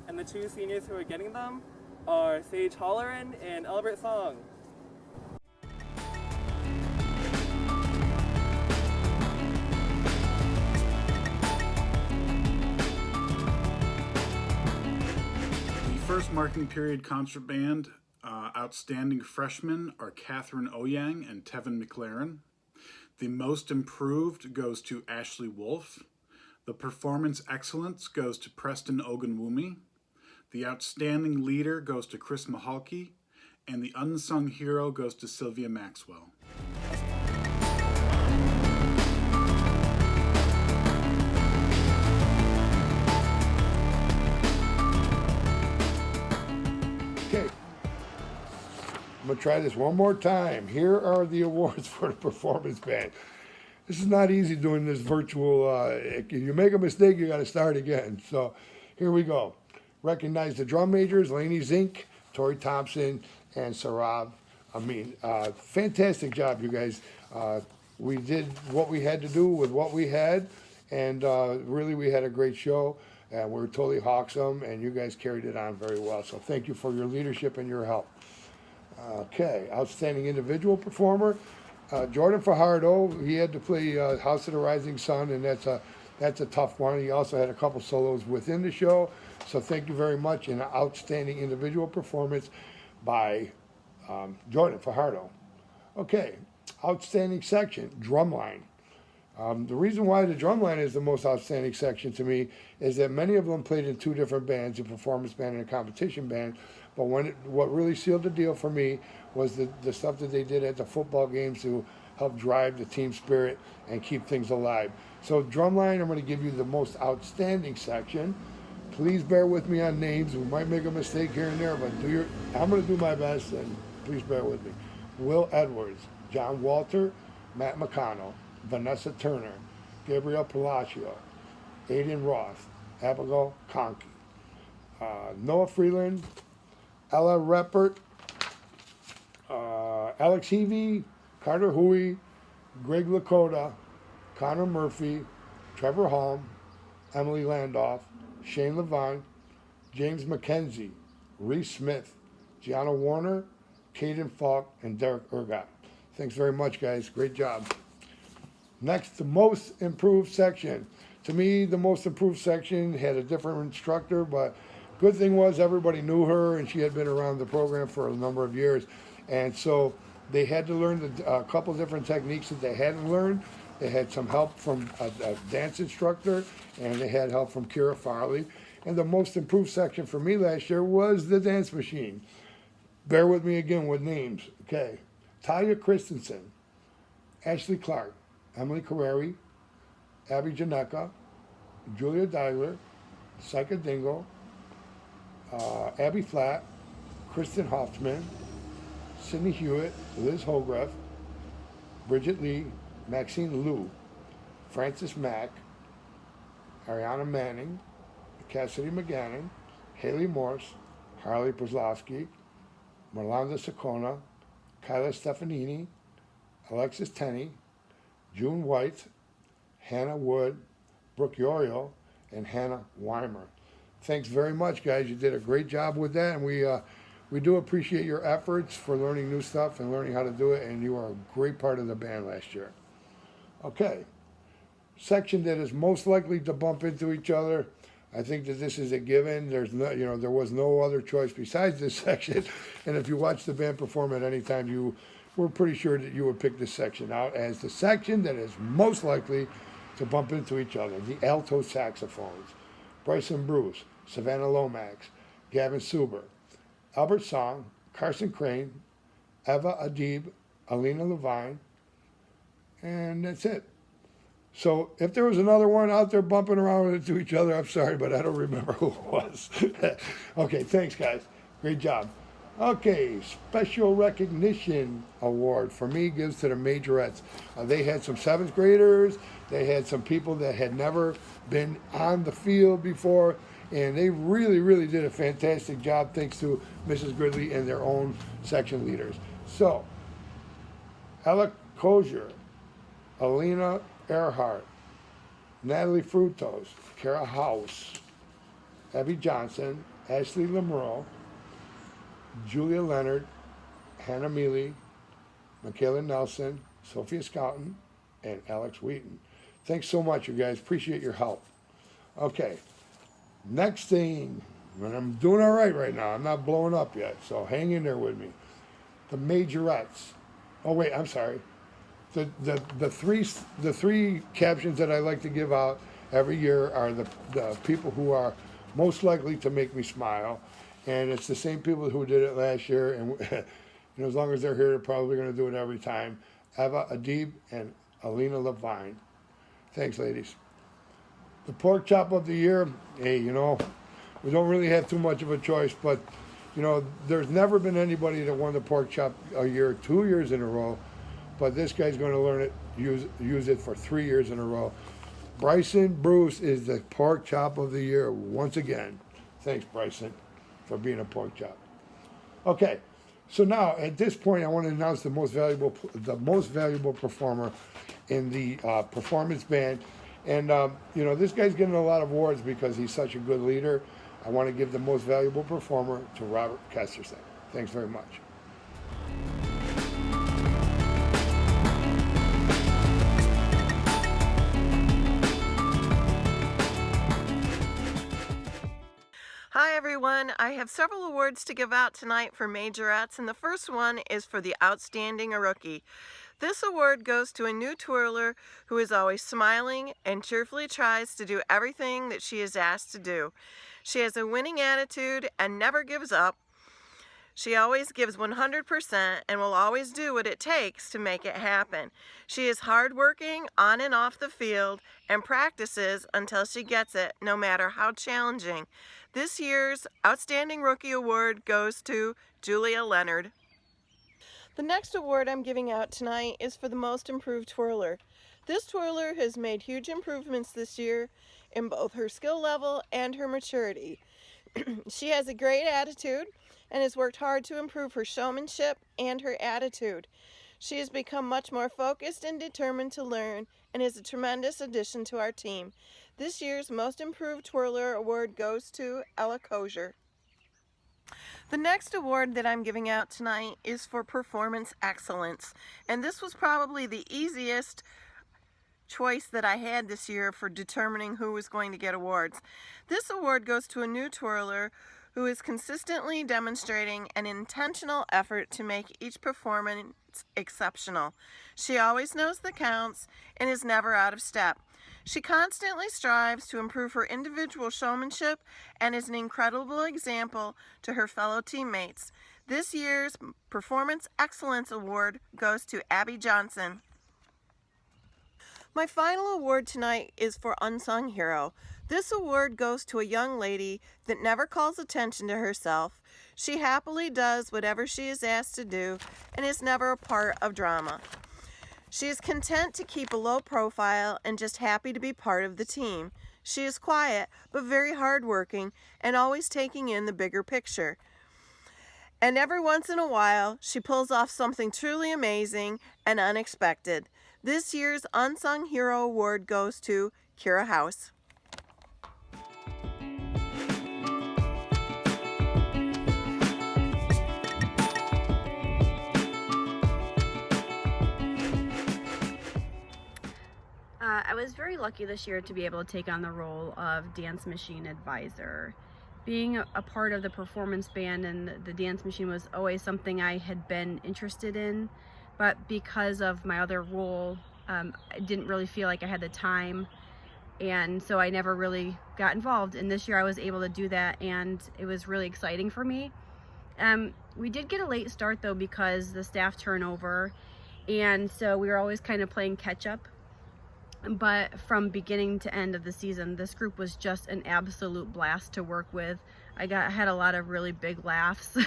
And the two seniors who are getting them are Sage Holleran and Albert Song. First marking period concert band outstanding freshmen are Catherine Oyang and Tevin McLaren. The most improved goes to Ashley Wolf. The performance excellence goes to Preston Ogunwumi. The outstanding leader goes to Chris Mahalki. And the unsung hero goes to Sylvia Maxwell. I'm going to try this one more time. Here are the awards for the performance band. This is not easy doing this virtual. If you make a mistake, you got to start again. So here we go. Recognize the drum majors, Lainey Zink, Tori Thompson, and Sarab Amin. Fantastic job, you guys. We did what we had to do with what we had, and really we had a great show. And we were totally hawksome, and you guys carried it on very well. So thank you for your leadership and your help. Okay, outstanding individual performer, Jordan Fajardo. He had to play House of the Rising Sun, and that's a tough one. He also had a couple solos within the show, so thank you very much. And an outstanding individual performance by Jordan Fajardo. Okay, outstanding section, Drumline. The reason why the Drumline is the most outstanding section to me is that many of them played in two different bands, a performance band and a competition band. But what really sealed the deal for me was the stuff that they did at the football games to help drive the team spirit and keep things alive. So Drumline, I'm going to give you the most outstanding section. Please bear with me on names. We might make a mistake here and there, but I'm going to do my best, and please bear with me. Will Edwards, John Walter, Matt McConnell, Vanessa Turner, Gabriel Palacio, Aiden Roth, Abigail Conkey, Noah Freeland, Ella Reppert, Alex Heavey, Carter Huey, Greg Lakota, Connor Murphy, Trevor Holm, Emily Landoff, Shane Levine, James McKenzie, Reese Smith, Gianna Warner, Caden Falk, and Derek Ergot. Thanks very much, guys. Great job. Next, the most improved section. To me, the most improved section had a different instructor, but good thing was everybody knew her, and she had been around the program for a number of years. And so they had to learn a couple different techniques that they hadn't learned. They had some help from a dance instructor, and they had help from Kira Farley. And the most improved section for me last year was the dance machine. Bear with me again with names. Okay. Talia Christensen, Ashley Clark, Emily Carreri, Abby Janeka, Julia Deiler, Psycha Dingle, Abby Flatt, Kristen Hoffman, Sydney Hewitt, Liz Holgraf, Bridget Lee, Maxine Liu, Frances Mack, Ariana Manning, Cassidy McGannon, Haley Morse, Harley Przlowski, Marlanda Sakona, Kyla Stefanini, Alexis Tenney, June White, Hannah Wood, Brooke Yorio, and Hannah Weimer. Thanks very much, guys. You did a great job with that, and we do appreciate your efforts for learning new stuff and learning how to do it, and you are a great part of the band last year. Okay. Section that is most likely to bump into each other. I think that this is a given. There's no, there was no other choice besides this section. And if you watch the band perform at any time, we're pretty sure that you would pick this section out as the section that is most likely to bump into each other. The alto saxophones. Bryson Bruce, Savannah Lomax, Gavin Suber, Albert Song, Carson Crane, Eva Adib, Alina Levine, and that's it. So if there was another one out there bumping around into each other, I'm sorry, but I don't remember who it was. Okay, thanks, guys. Great job. Okay, Special Recognition Award for me gives to the Majorettes. They had some 7th graders. They had some people that had never been on the field before, and they really, really did a fantastic job thanks to Mrs. Gridley and their own section leaders. So, Alec Kozier, Alina Earhart, Natalie Frutos, Kara House, Abby Johnson, Ashley Lemureau, Julia Leonard, Hannah Mealy, Michaela Nelson, Sophia Scouten, and Alex Wheaton. Thanks so much, you guys. Appreciate your help. Okay, next thing, and I'm doing all right now. I'm not blowing up yet, so hang in there with me. The Majorettes. Oh wait, I'm sorry. The three captions that I like to give out every year are the people who are most likely to make me smile, and it's the same people who did it last year, and as long as they're here, they're probably going to do it every time. Eva Adib and Alina Levine. Thanks, ladies. The pork chop of the year. Hey, we don't really have too much of a choice, but there's never been anybody that won the pork chop a year, 2 years in a row. But this guy's going to learn it, use it for 3 years in a row. Bryson Bruce is the pork chop of the year once again. Thanks, Bryson, for being a pork chop. Okay, so now at this point, I want to announce the most valuable performer in the performance band. And this guy's getting a lot of awards because he's such a good leader. I want to give the most valuable performer to Robert Kesterson. Thanks very much. Hi everyone, I have several awards to give out tonight for Majorettes, and the first one is for the Outstanding Rookie. This award goes to a new twirler who is always smiling and cheerfully tries to do everything that she is asked to do. She has a winning attitude and never gives up. She always gives 100% and will always do what it takes to make it happen. She is hardworking on and off the field and practices until she gets it, no matter how challenging. This year's Outstanding Rookie Award goes to Julia Leonard. The next award I'm giving out tonight is for the most improved twirler. This twirler has made huge improvements this year in both her skill level and her maturity. She has a great attitude and has worked hard to improve her showmanship and her attitude. She has become much more focused and determined to learn and is a tremendous addition to our team. This year's Most Improved Twirler Award goes to Ella Kozier. The next award that I'm giving out tonight is for performance excellence, and this was probably the easiest choice that I had this year for determining who was going to get awards. This award goes to a new twirler who is consistently demonstrating an intentional effort to make each performance exceptional. She always knows the counts and is never out of step. She constantly strives to improve her individual showmanship and is an incredible example to her fellow teammates. This year's Performance Excellence Award goes to Abby Johnson. My final award tonight is for Unsung Hero. This award goes to a young lady that never calls attention to herself. She happily does whatever she is asked to do and is never a part of drama. She is content to keep a low profile and just happy to be part of the team. She is quiet, but very hardworking and always taking in the bigger picture. And every once in a while, she pulls off something truly amazing and unexpected. This year's Unsung Hero Award goes to Kira House. I was very lucky this year to be able to take on the role of dance machine advisor. Being a part of the performance band and the dance machine was always something I had been interested in, but because of my other role, I didn't really feel like I had the time, and so I never really got involved. And this year I was able to do that, and it was really exciting for me. We did get a late start though because the staff turnover, and so we were always kind of playing catch up. But from beginning to end of the season, this group was just an absolute blast to work with. I had a lot of really big laughs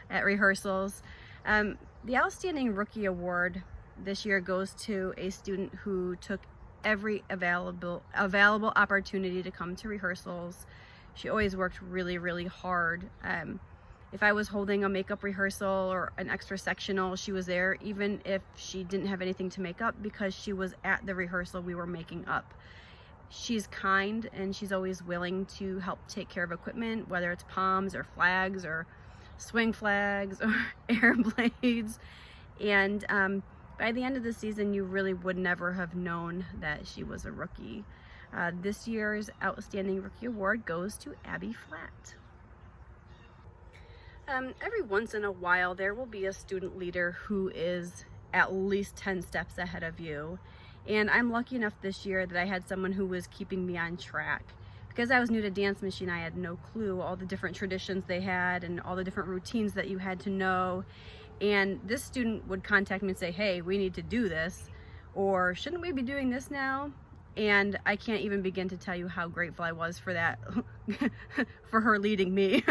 at rehearsals. The Outstanding Rookie Award this year goes to a student who took every available opportunity to come to rehearsals. She always worked really, really hard. If I was holding a makeup rehearsal or an extra sectional, she was there, even if she didn't have anything to make up, because she was at the rehearsal we were making up. She's kind and she's always willing to help take care of equipment, whether it's palms or flags or swing flags or air blades. And by the end of the season, you really would never have known that she was a rookie. This year's Outstanding Rookie Award goes to Abby Flatt. Every once in a while, there will be a student leader who is at least 10 steps ahead of you. And I'm lucky enough this year that I had someone who was keeping me on track. Because I was new to Dance Machine, I had no clue all the different traditions they had and all the different routines that you had to know. And this student would contact me and say, hey, we need to do this, or shouldn't we be doing this now? And I can't even begin to tell you how grateful I was for that, for her leading me.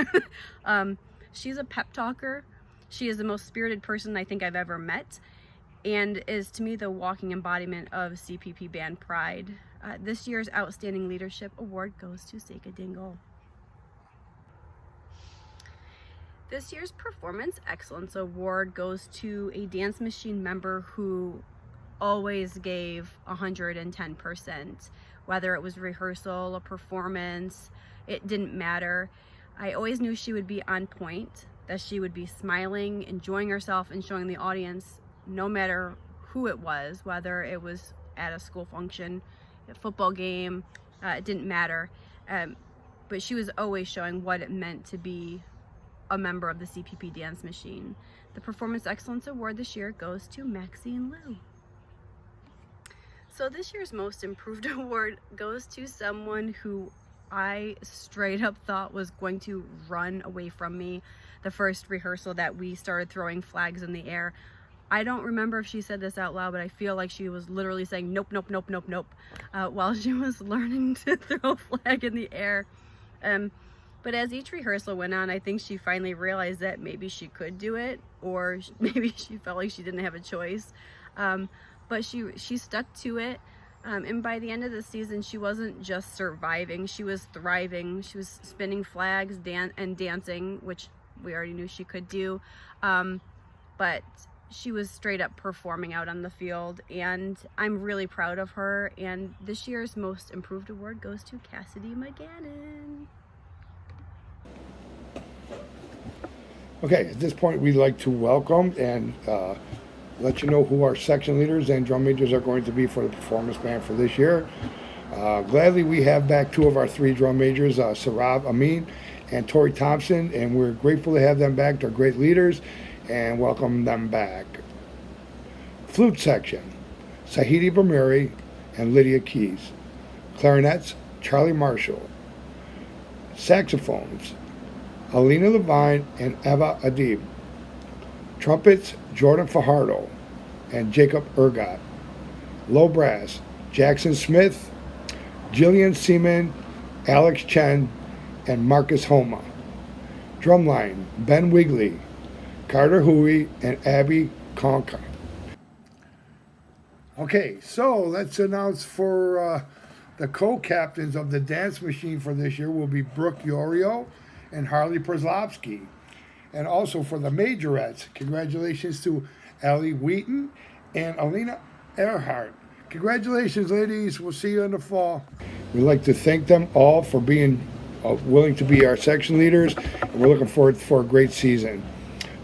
She's a pep talker. She is the most spirited person I think I've ever met, and is to me the walking embodiment of CPP Band pride. This year's Outstanding Leadership Award goes to Seika Dingle. This year's Performance Excellence Award goes to a Dance Machine member who always gave 110%. Whether it was rehearsal, a performance, it didn't matter. I always knew she would be on point, that she would be smiling, enjoying herself, and showing the audience, no matter who it was, whether it was at a school function, a football game, it didn't matter. But she was always showing what it meant to be a member of the CPP Dance Machine. The Performance Excellence Award this year goes to Maxine Liu. So this year's Most Improved Award goes to someone who I straight up thought was going to run away from me the first rehearsal that we started throwing flags in the air. I don't remember if she said this out loud, but I feel like she was literally saying nope, nope, nope, nope, nope, while she was learning to throw a flag in the air. But as each rehearsal went on, I think she finally realized that maybe she could do it, or maybe she felt like she didn't have a choice. But she stuck to it. And by the end of the season, she wasn't just surviving, she was thriving. She was spinning flags and dancing, which we already knew she could do. But she was straight up performing out on the field, and I'm really proud of her. And this year's Most Improved Award goes to Cassidy McGannon. Okay, at this point, we'd like to welcome and let you know who our section leaders and drum majors are going to be for the performance band for this year. Gladly, we have back 2 of our 3 drum majors, Sarav Amin and Tori Thompson, and we're grateful to have them back. They're great leaders, and welcome them back. Flute section, Sahidi Bamiri and Lydia Keys. Clarinets, Charlie Marshall. Saxophones, Alina Levine and Eva Adib. Trumpets, Jordan Fajardo and Jacob Ergot. Low brass, Jackson Smith, Jillian Seaman, Alex Chen, and Marcus Homa. Drumline, Ben Wigley, Carter Huey, and Abby Conca. Okay, so let's announce for the co-captains of the dance machine for this year will be Brooke Yorio and Harley Przlowski. And also for the majorettes, congratulations to Ellie Wheaton and Alina Earhart. Congratulations, ladies. We'll see you in the fall. We'd like to thank them all for being willing to be our section leaders, and we're looking forward for a great season.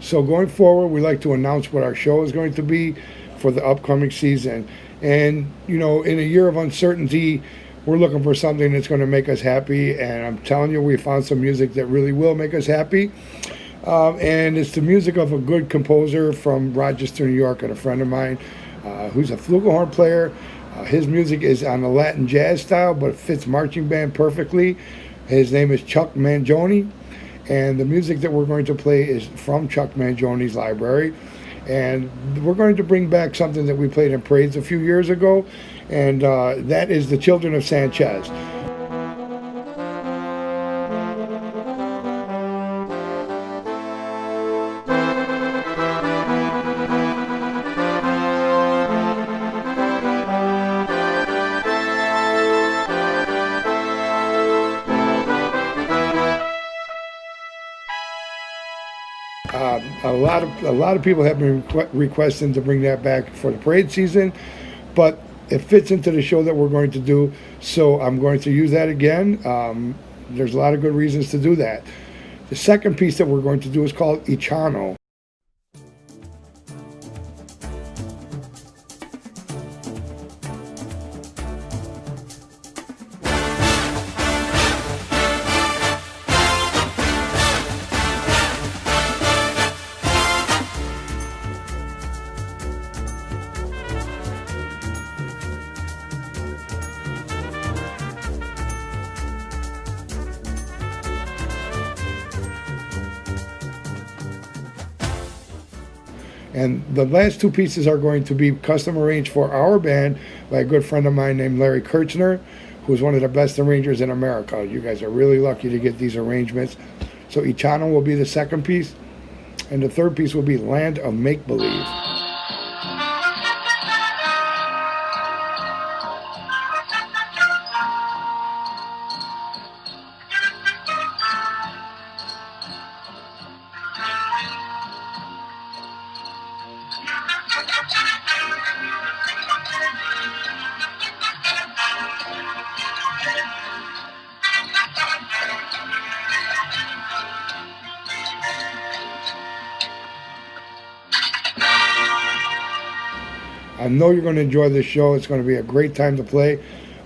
So going forward, we'd like to announce what our show is going to be for the upcoming season. And, you know, in a year of uncertainty, we're looking for something that's going to make us happy, and I'm telling you, we found some music that really will make us happy. And it's the music of a good composer from Rochester, New York, and a friend of mine who's a flugelhorn player. His music is on the Latin jazz style, but it fits marching band perfectly. His name is Chuck Mangione, and the music that we're going to play is from Chuck Mangione's library. And we're going to bring back something that we played in parades a few years ago, and that is The Children of Sanchez. A lot of people have been requesting to bring that back for the parade season, but it fits into the show that we're going to do, so I'm going to use that again. There's a lot of good reasons to do that. The second piece that we're going to do is called Ichano. And the last 2 pieces are going to be custom arranged for our band by a good friend of mine named Larry Kirchner, who's one of the best arrangers in America. You guys are really lucky to get these arrangements. So Ichano will be the second piece, and the third piece will be Land of Make-Believe. I know you're going to enjoy this show. It's going to be a great time to play.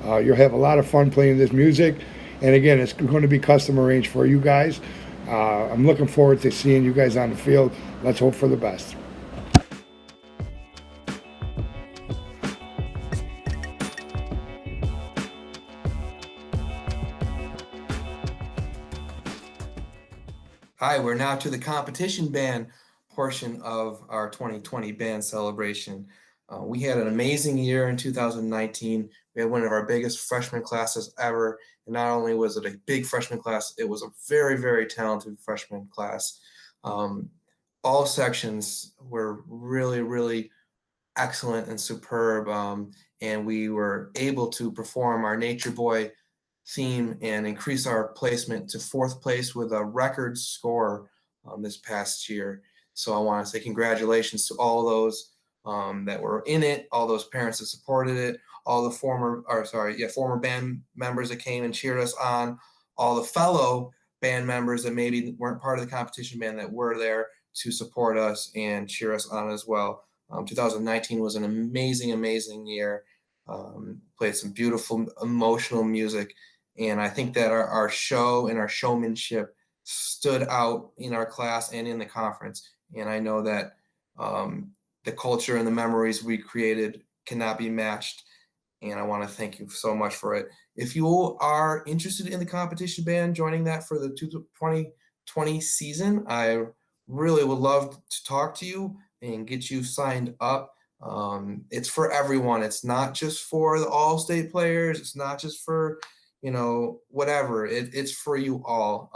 You'll have a lot of fun playing this music. And again, it's going to be custom arranged for you guys. I'm looking forward to seeing you guys on the field. Let's hope for the best. Hi, we're now to the competition band portion of our 2020 band celebration. We had an amazing year in 2019. We had one of our biggest freshman classes ever. And not only was it a big freshman class, it was a very, very talented freshman class. All sections were really, really excellent and superb. And we were able to perform our Nature Boy theme and increase our placement to 4th place with a record score this past year. So I want to say congratulations to all those that were in it, all those parents that supported it, all the former band members that came and cheered us on, all the fellow band members that maybe weren't part of the competition band that were there to support us and cheer us on as well. 2019 was an amazing, amazing year. Played some beautiful, emotional music. And I think that our show and our showmanship stood out in our class and in the conference. And I know that the culture and the memories we created cannot be matched. And I want to thank you so much for it. If you are interested in the competition band, joining that for the 2020 season, I really would love to talk to you and get you signed up. It's for everyone. It's not just for the all-state players. It's not just for, whatever. It's for you all.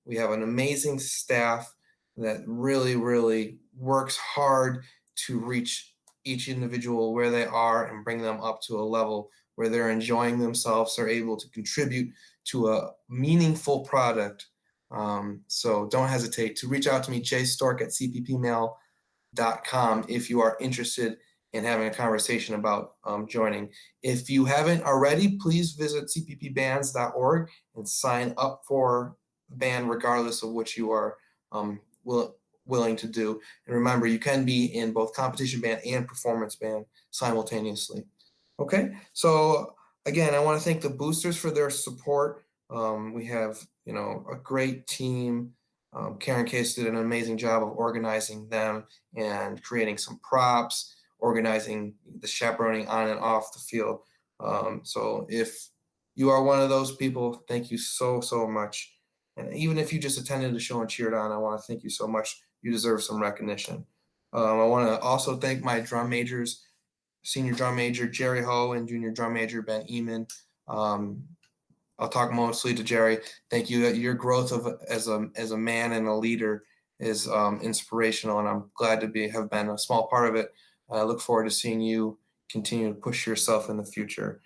We have an amazing staff that really, really works hard to reach each individual where they are and bring them up to a level where they're enjoying themselves, they're able to contribute to a meaningful product. So don't hesitate to reach out to me, jstork@cppmail.com, if you are interested in having a conversation about joining. If you haven't already, please visit cppbands.org and sign up for a band regardless of which you are willing to do. And remember, you can be in both competition band and performance band simultaneously. Okay, so again, I want to thank the boosters for their support. We have, a great team. Karen Case did an amazing job of organizing them and creating some props, organizing the chaperoning on and off the field. So if you are one of those people, thank you so, so much. And even if you just attended the show and cheered on, I want to thank you so much. You deserve some recognition. I want to also thank my drum majors, senior drum major Jerry Ho and junior drum major Ben Eman. I'll talk mostly to Jerry. Thank you. Your growth as a man and a leader is inspirational, and I'm glad to have been a small part of it. I look forward to seeing you continue to push yourself in the future.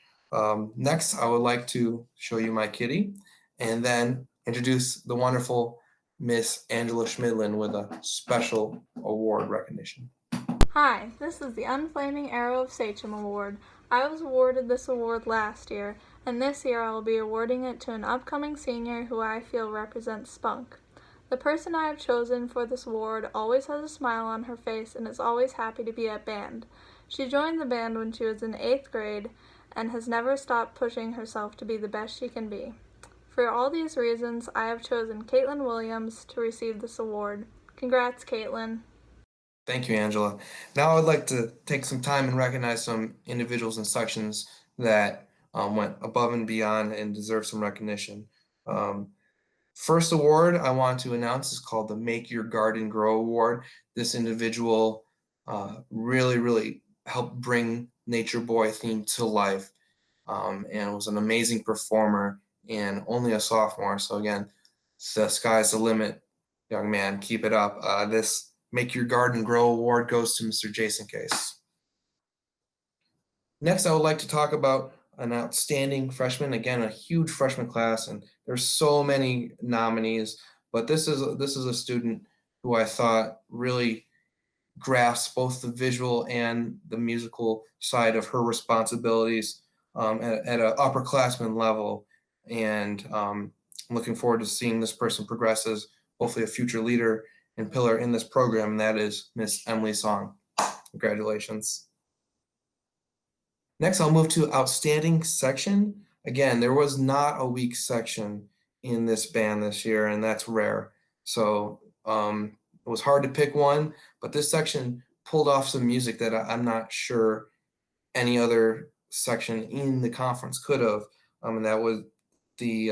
Next, I would like to show you my kitty, and then introduce the wonderful Miss Angela Schmidlin with a special award recognition. Hi, this is the Unflaming Arrow of Sachem Award. I was awarded this award last year, and this year I will be awarding it to an upcoming senior who I feel represents spunk. The person I have chosen for this award always has a smile on her face and is always happy to be at band. She joined the band when she was in 8th grade and has never stopped pushing herself to be the best she can be. For all these reasons, I have chosen Caitlin Williams to receive this award. Congrats, Caitlin. Thank you, Angela. Now I would like to take some time and recognize some individuals and sections that went above and beyond and deserve some recognition. First award I want to announce is called the Make Your Garden Grow Award. This individual really, really helped bring Nature Boy theme to life and was an amazing performer and only a sophomore. So again, the sky's the limit, young man. Keep it up. This Make Your Garden Grow Award goes to Mr. Jason Case. Next, I would like to talk about an outstanding freshman. Again, a huge freshman class, and there's so many nominees, but this is a student who I thought really grasped both the visual and the musical side of her responsibilities at an upperclassman level. And I'm looking forward to seeing this person progress as hopefully a future leader and pillar in this program, and that is Miss Emily Song. Congratulations. Next, I'll move to outstanding section. Again, there was not a weak section in this band this year, and that's rare. So it was hard to pick one, but this section pulled off some music that I'm not sure any other section in the conference could have. And that was the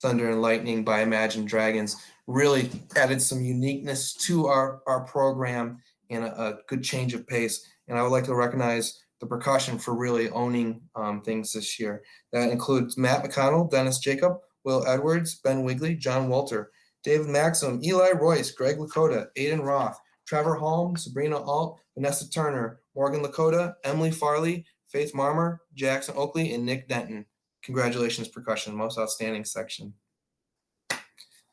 Thunder and Lightning by Imagine Dragons. Really added some uniqueness to our program and a good change of pace. and I would like to recognize the percussion for really owning things this year. That includes Matt McConnell, Dennis Jacob, Will Edwards, Ben Wigley, John Walter, David Maxim, Eli Royce, Greg Lakota, Aiden Roth, Trevor Holm, Sabrina Alt, Vanessa Turner, Morgan Lakota, Emily Farley, Faith Marmer, Jackson Oakley, and Nick Denton. Congratulations, percussion, most outstanding section.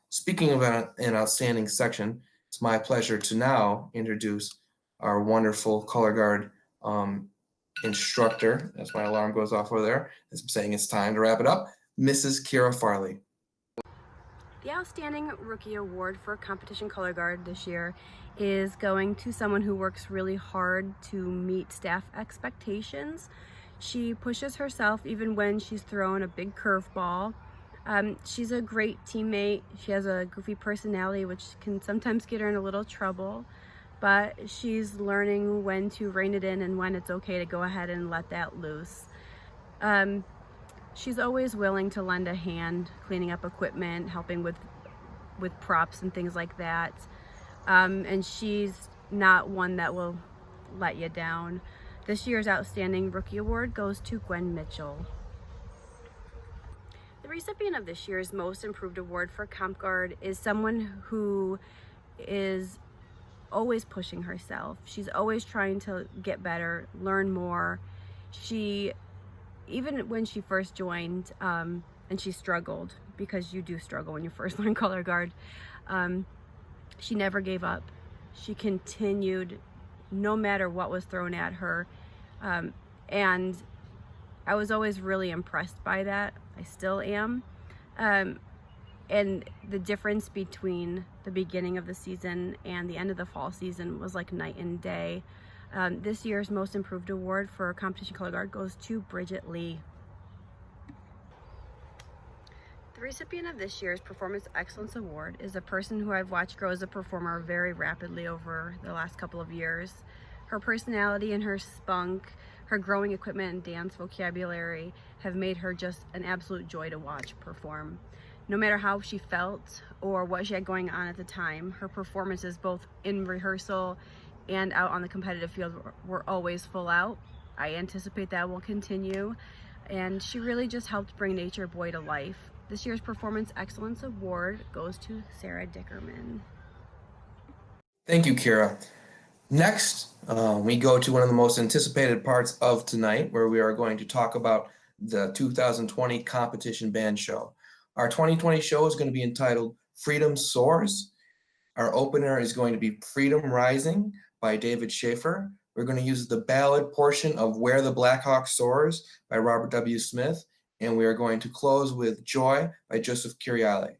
Speaking of an outstanding section, it's my pleasure to now introduce our wonderful color guard instructor, as my alarm goes off over there, as I'm saying it's time to wrap it up, Mrs. Kira Farley. The Outstanding Rookie Award for Competition Color Guard this year is going to someone who works really hard to meet staff expectations. She pushes herself even when she's thrown a big curveball. She's a great teammate. She has a goofy personality, which can sometimes get her in a little trouble, but she's learning when to rein it in and when it's okay to go ahead and let that loose. She's always willing to lend a hand cleaning up equipment, helping with props and things like that. And she's not one that will let you down. This year's Outstanding Rookie Award goes to Gwen Mitchell. The recipient of this year's Most Improved Award for Comp Guard is someone who is always pushing herself. She's always trying to get better, learn more. Even when she first joined, and she struggled, because you do struggle when you first learn color guard, she never gave up. She continued no matter what was thrown at her, and I was always really impressed by that. I still am. And the difference between the beginning of the season and the end of the fall season was like night and day. This year's Most Improved Award for Competition Color Guard goes to Bridget Lee. The recipient of this year's Performance Excellence Award is a person who I've watched grow as a performer very rapidly over the last couple of years. Her personality and her spunk, her growing equipment and dance vocabulary have made her just an absolute joy to watch perform. No matter how she felt or what she had going on at the time, her performances both in rehearsal and out on the competitive field were always full out. I anticipate that will continue, and she really just helped bring Nature Boy to life. This year's Performance Excellence Award goes to Sarah Dickerman. Thank you, Kira. Next, we go to one of the most anticipated parts of tonight, where we are going to talk about the 2020 Competition Band Show. Our 2020 show is going to be entitled Freedom Soars. Our opener is going to be Freedom Rising by David Schaefer. We're going to use the ballad portion of Where the Black Hawk Soars by Robert W. Smith, and we are going to close with Joy by Joseph Curiale.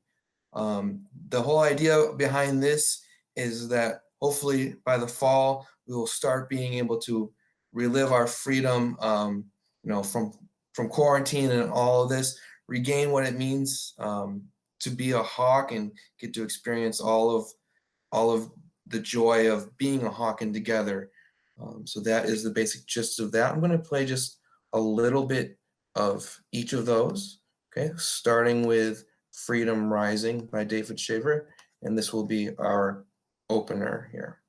The whole idea behind this is that hopefully by the fall, we will start being able to relive our freedom, from quarantine and all of this, regain what it means to be a hawk and get to experience all of the joy of being a hawk and together. So that is the basic gist of that. I'm going to play just a little bit of each of those. Okay, starting with Freedom Rising by David Schaefer, and this will be our opener here.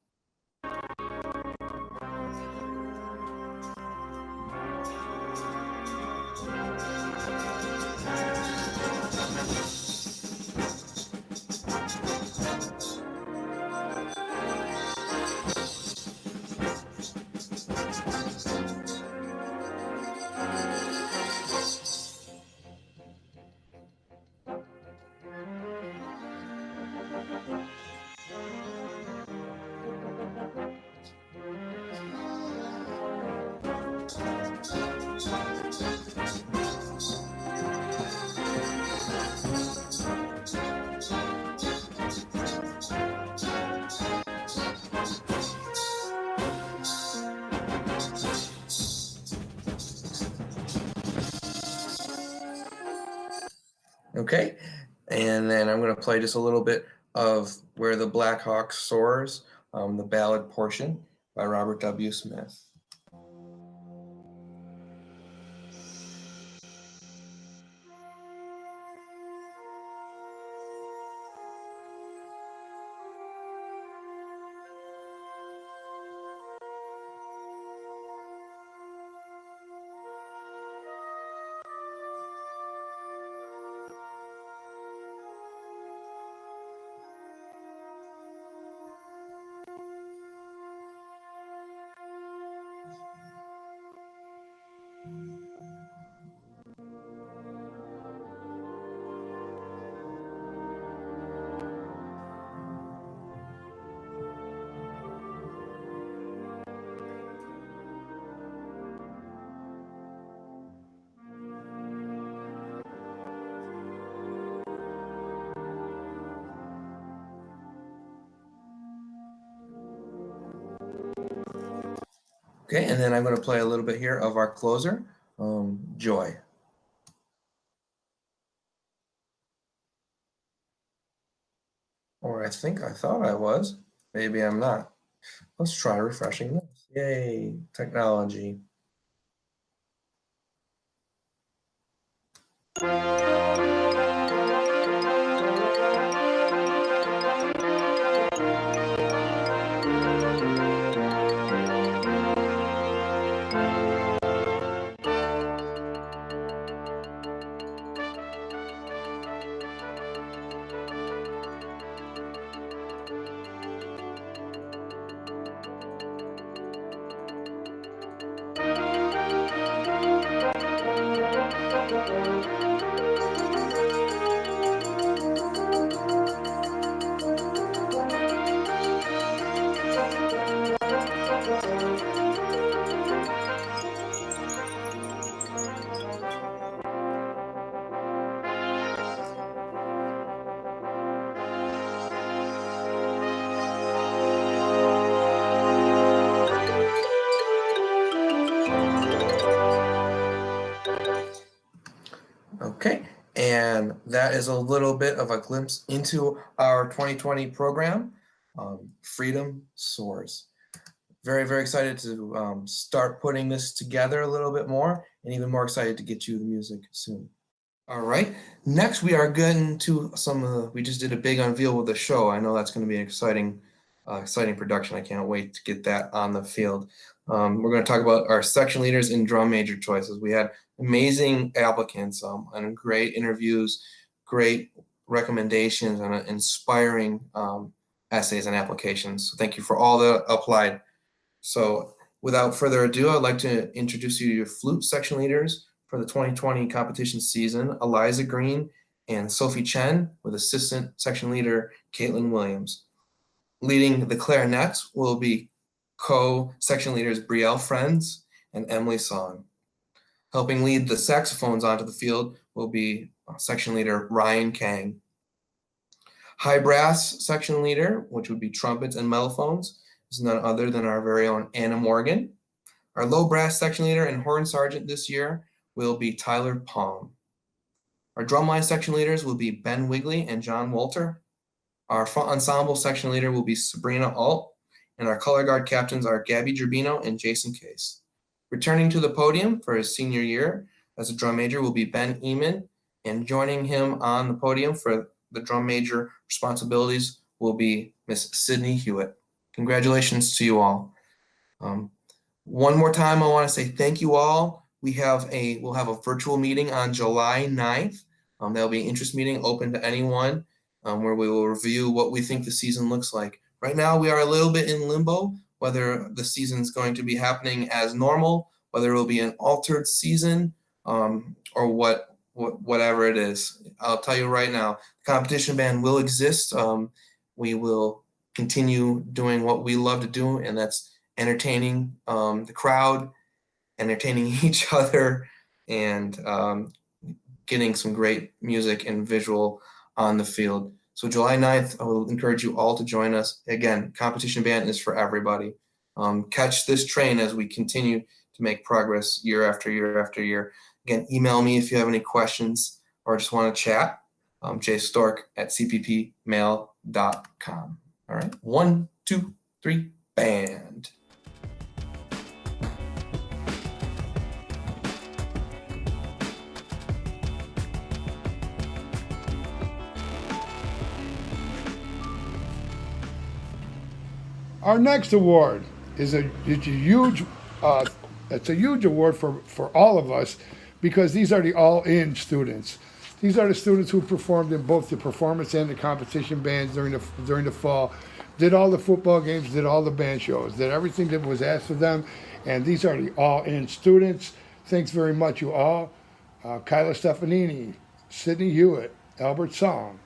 Okay, and then I'm going to play just a little bit of Where the Black Hawk Soars, the ballad portion by Robert W. Smith. Okay, and then I'm going to play a little bit here of our closer, Joy. Or I thought I was. Maybe I'm not. Let's try refreshing this. Yay, technology. Okay, and that is a little bit of a glimpse into our 2020 program, Freedom Soars. Very, very excited to start putting this together a little bit more, and even more excited to get you the music soon. All right, next we are getting to we just did a big unveil with the show. I know that's going to be an exciting production. I can't wait to get that on the field. We're going to talk about our section leaders and drum major choices. We had amazing applicants and great interviews, great recommendations, and inspiring essays and applications. So thank you for all that applied. So without further ado, I'd like to introduce you to your flute section leaders for the 2020 competition season, Eliza Green and Sophie Chen, with assistant section leader Caitlin Williams. Leading the clarinets will be co-section leaders Brielle Friends and Emily Song. Helping lead the saxophones onto the field will be section leader Ryan Kang. High brass section leader, which would be trumpets and mellophones, is none other than our very own Anna Morgan. Our low brass section leader and horn sergeant this year will be Tyler Palm. Our drumline section leaders will be Ben Wigley and John Walter. Our front ensemble section leader will be Sabrina Alt, and our color guard captains are Gabby Gerbino and Jason Case. Returning to the podium for his senior year as a drum major will be Ben Eamon, and joining him on the podium for the drum major responsibilities will be Miss Sydney Hewitt. Congratulations to you all. One more time, I want to say thank you all. We'll have a virtual meeting on July 9th. That'll be an interest meeting open to anyone, where we will review what we think the season looks like. Right now, we are a little bit in limbo, whether the season's going to be happening as normal, whether it will be an altered season, or whatever it is. I'll tell you right now, the competition band will exist. We will continue doing what we love to do, and that's entertaining the crowd, entertaining each other, and getting some great music and visual on the field. So July 9th, I will encourage you all to join us. Again, competition band is for everybody. Catch this train as we continue to make progress year after year after year. Again, email me if you have any questions or just want to chat. jstork@cppmail.com. All right, 1, 2, 3, band. Our next award is a huge award for all of us, because these are the all-in students. These are the students who performed in both the performance and the competition bands during the fall, did all the football games, did all the band shows, did everything that was asked of them, and these are the all-in students. Thanks very much, you all. Kyla Stefanini, Sydney Hewitt, Albert Song,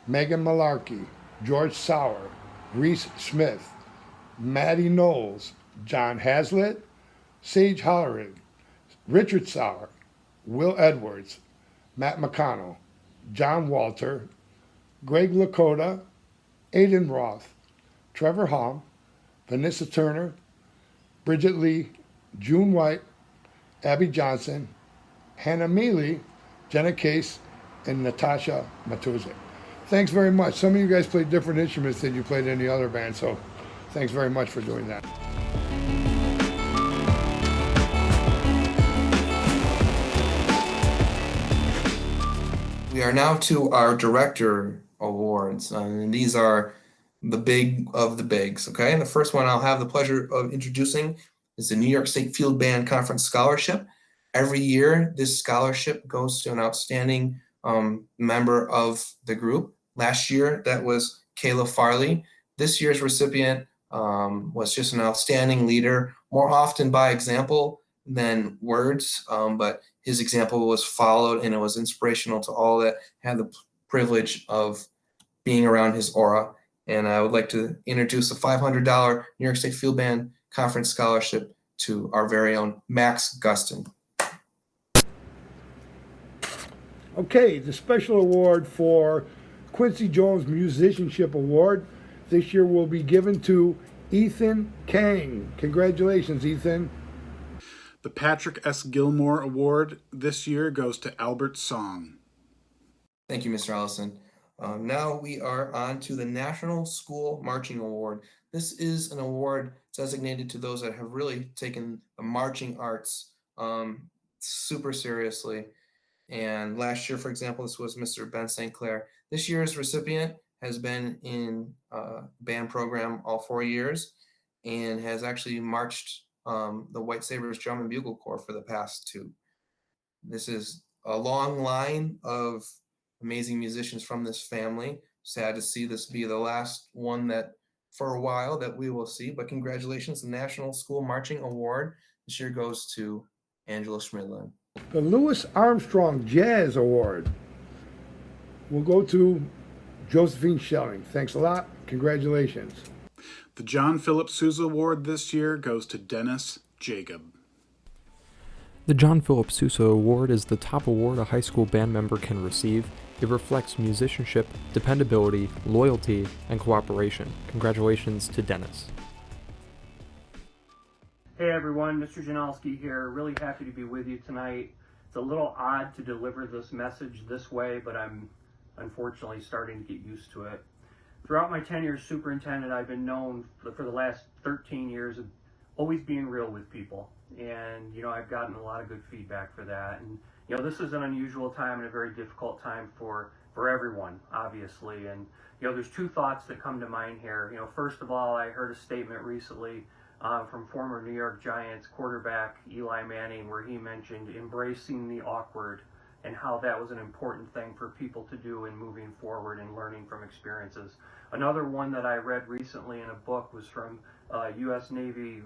Megan Malarkey, George Sauer, Reese Smith, Maddie Knowles, John Hazlitt, Sage Hollerig, Richard Sauer, Will Edwards, Matt McConnell, John Walter, Greg Lakota, Aiden Roth, Trevor Hom, Vanessa Turner, Bridget Lee, June White, Abby Johnson, Hannah Mealy, Jenna Case, and Natasha Matuzik. Thanks very much. Some of you guys played different instruments than you played in any other band, so thanks very much for doing that. We are now to our Director Awards, and these are the big of the bigs, okay? And the first one I'll have the pleasure of introducing is the New York State Field Band Conference Scholarship. Every year, this scholarship goes to an outstanding member of the group. Last year, that was Kayla Farley. This year's recipient was just an outstanding leader, more often by example than words, but his example was followed and it was inspirational to all that had the privilege of being around his aura. And I would like to introduce a $500 New York State Field Band Conference Scholarship to our very own Max Gustin. Okay, the special award for Quincy Jones Musicianship Award this year will be given to Ethan Kang. Congratulations, Ethan. The Patrick S. Gilmore Award this year goes to Albert Song. Thank you, Mr. Allison. Now we are on to the National School Marching Award. This is an award designated to those that have really taken the marching arts super seriously. And last year, for example, this was Mr. Ben St. Clair. This year's recipient has been in band program all 4 years and has actually marched the White Sabres Drum and Bugle Corps for the past 2. This is a long line of amazing musicians from this family. Sad to see this be the last one that for a while that we will see, but congratulations. The National School Marching Award this year goes to Angela Schmidlin. The Louis Armstrong Jazz Award will go to Josephine Schelling. Thanks a lot. Congratulations. The John Philip Sousa Award this year goes to Dennis Jacob. The John Philip Sousa Award is the top award a high school band member can receive. It reflects musicianship, dependability, loyalty, and cooperation. Congratulations to Dennis. Hey everyone, Mr. Ginalski here. Really happy to be with you tonight. It's a little odd to deliver this message this way, but I'm unfortunately starting to get used to it. Throughout my tenure as superintendent, I've been known for the last 13 years of always being real with people. And, I've gotten a lot of good feedback for that. And, this is an unusual time and a very difficult time for everyone, obviously. And, there's 2 thoughts that come to mind here. First of all, I heard a statement recently from former New York Giants quarterback Eli Manning, where he mentioned embracing the awkward and how that was an important thing for people to do in moving forward and learning from experiences. Another one that I read recently in a book was from U.S. Navy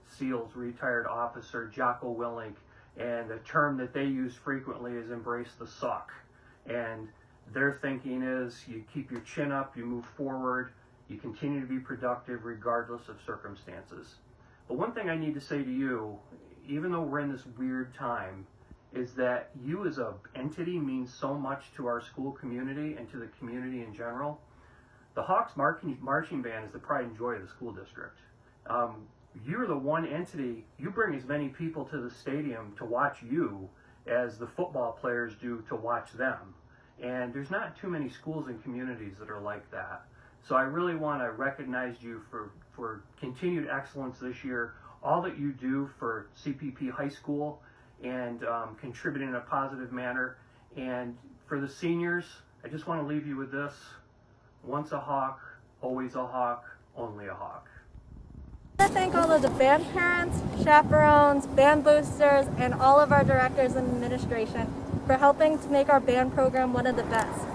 SEALs retired officer Jocko Willink, and the term that they use frequently is embrace the suck. And their thinking is you keep your chin up, you move forward, you continue to be productive regardless of circumstances. But one thing I need to say to you, even though we're in this weird time, is that you as an entity means so much to our school community and to the community in general. The Hawks Marching Band is the pride and joy of the school district. You're the one entity, you bring as many people to the stadium to watch you as the football players do to watch them. And there's not too many schools and communities that are like that. So I really want to recognize you for continued excellence this year, all that you do for CPP High School and contributing in a positive manner. And for the seniors, I just want to leave you with this. Once a Hawk, always a Hawk, only a Hawk. I want to thank all of the band parents, chaperones, band boosters, and all of our directors and administration for helping to make our band program one of the best.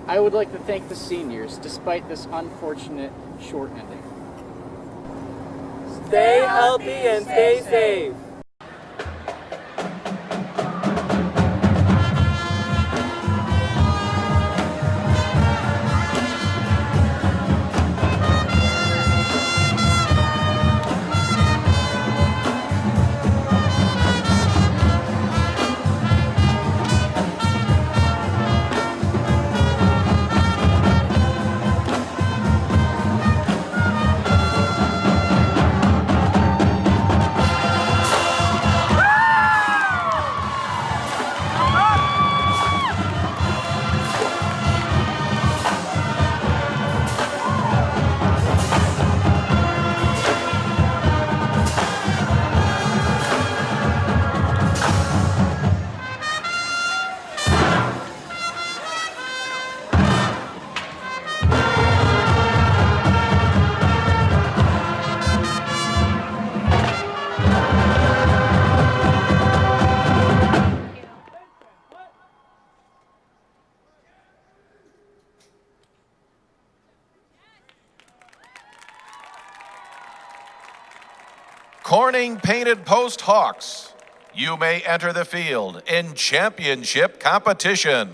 I would like to thank the seniors, despite this unfortunate short ending. Stay healthy and stay safe. Corning Painted Post Hawks, you may enter the field in championship competition.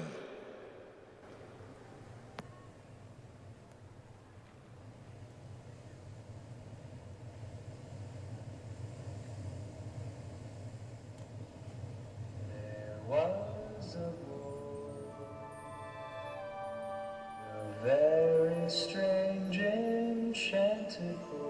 There was a boy, a very strange enchanted boy.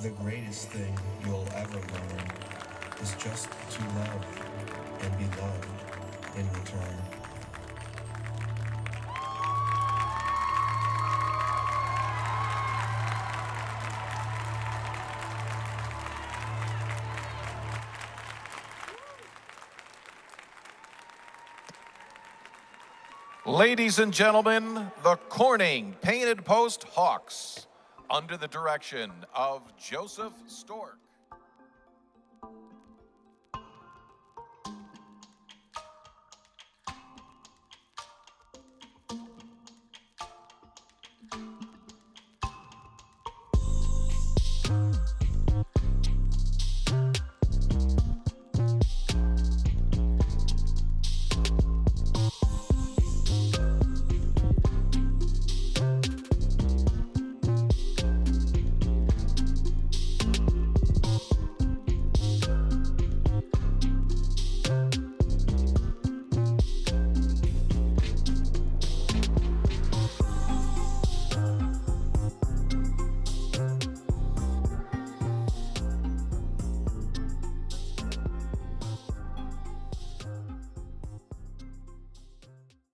The greatest thing you'll ever learn is just to love and be loved in return. Ladies and gentlemen, the Corning Painted Post Hawks, under the direction of Joseph Stork.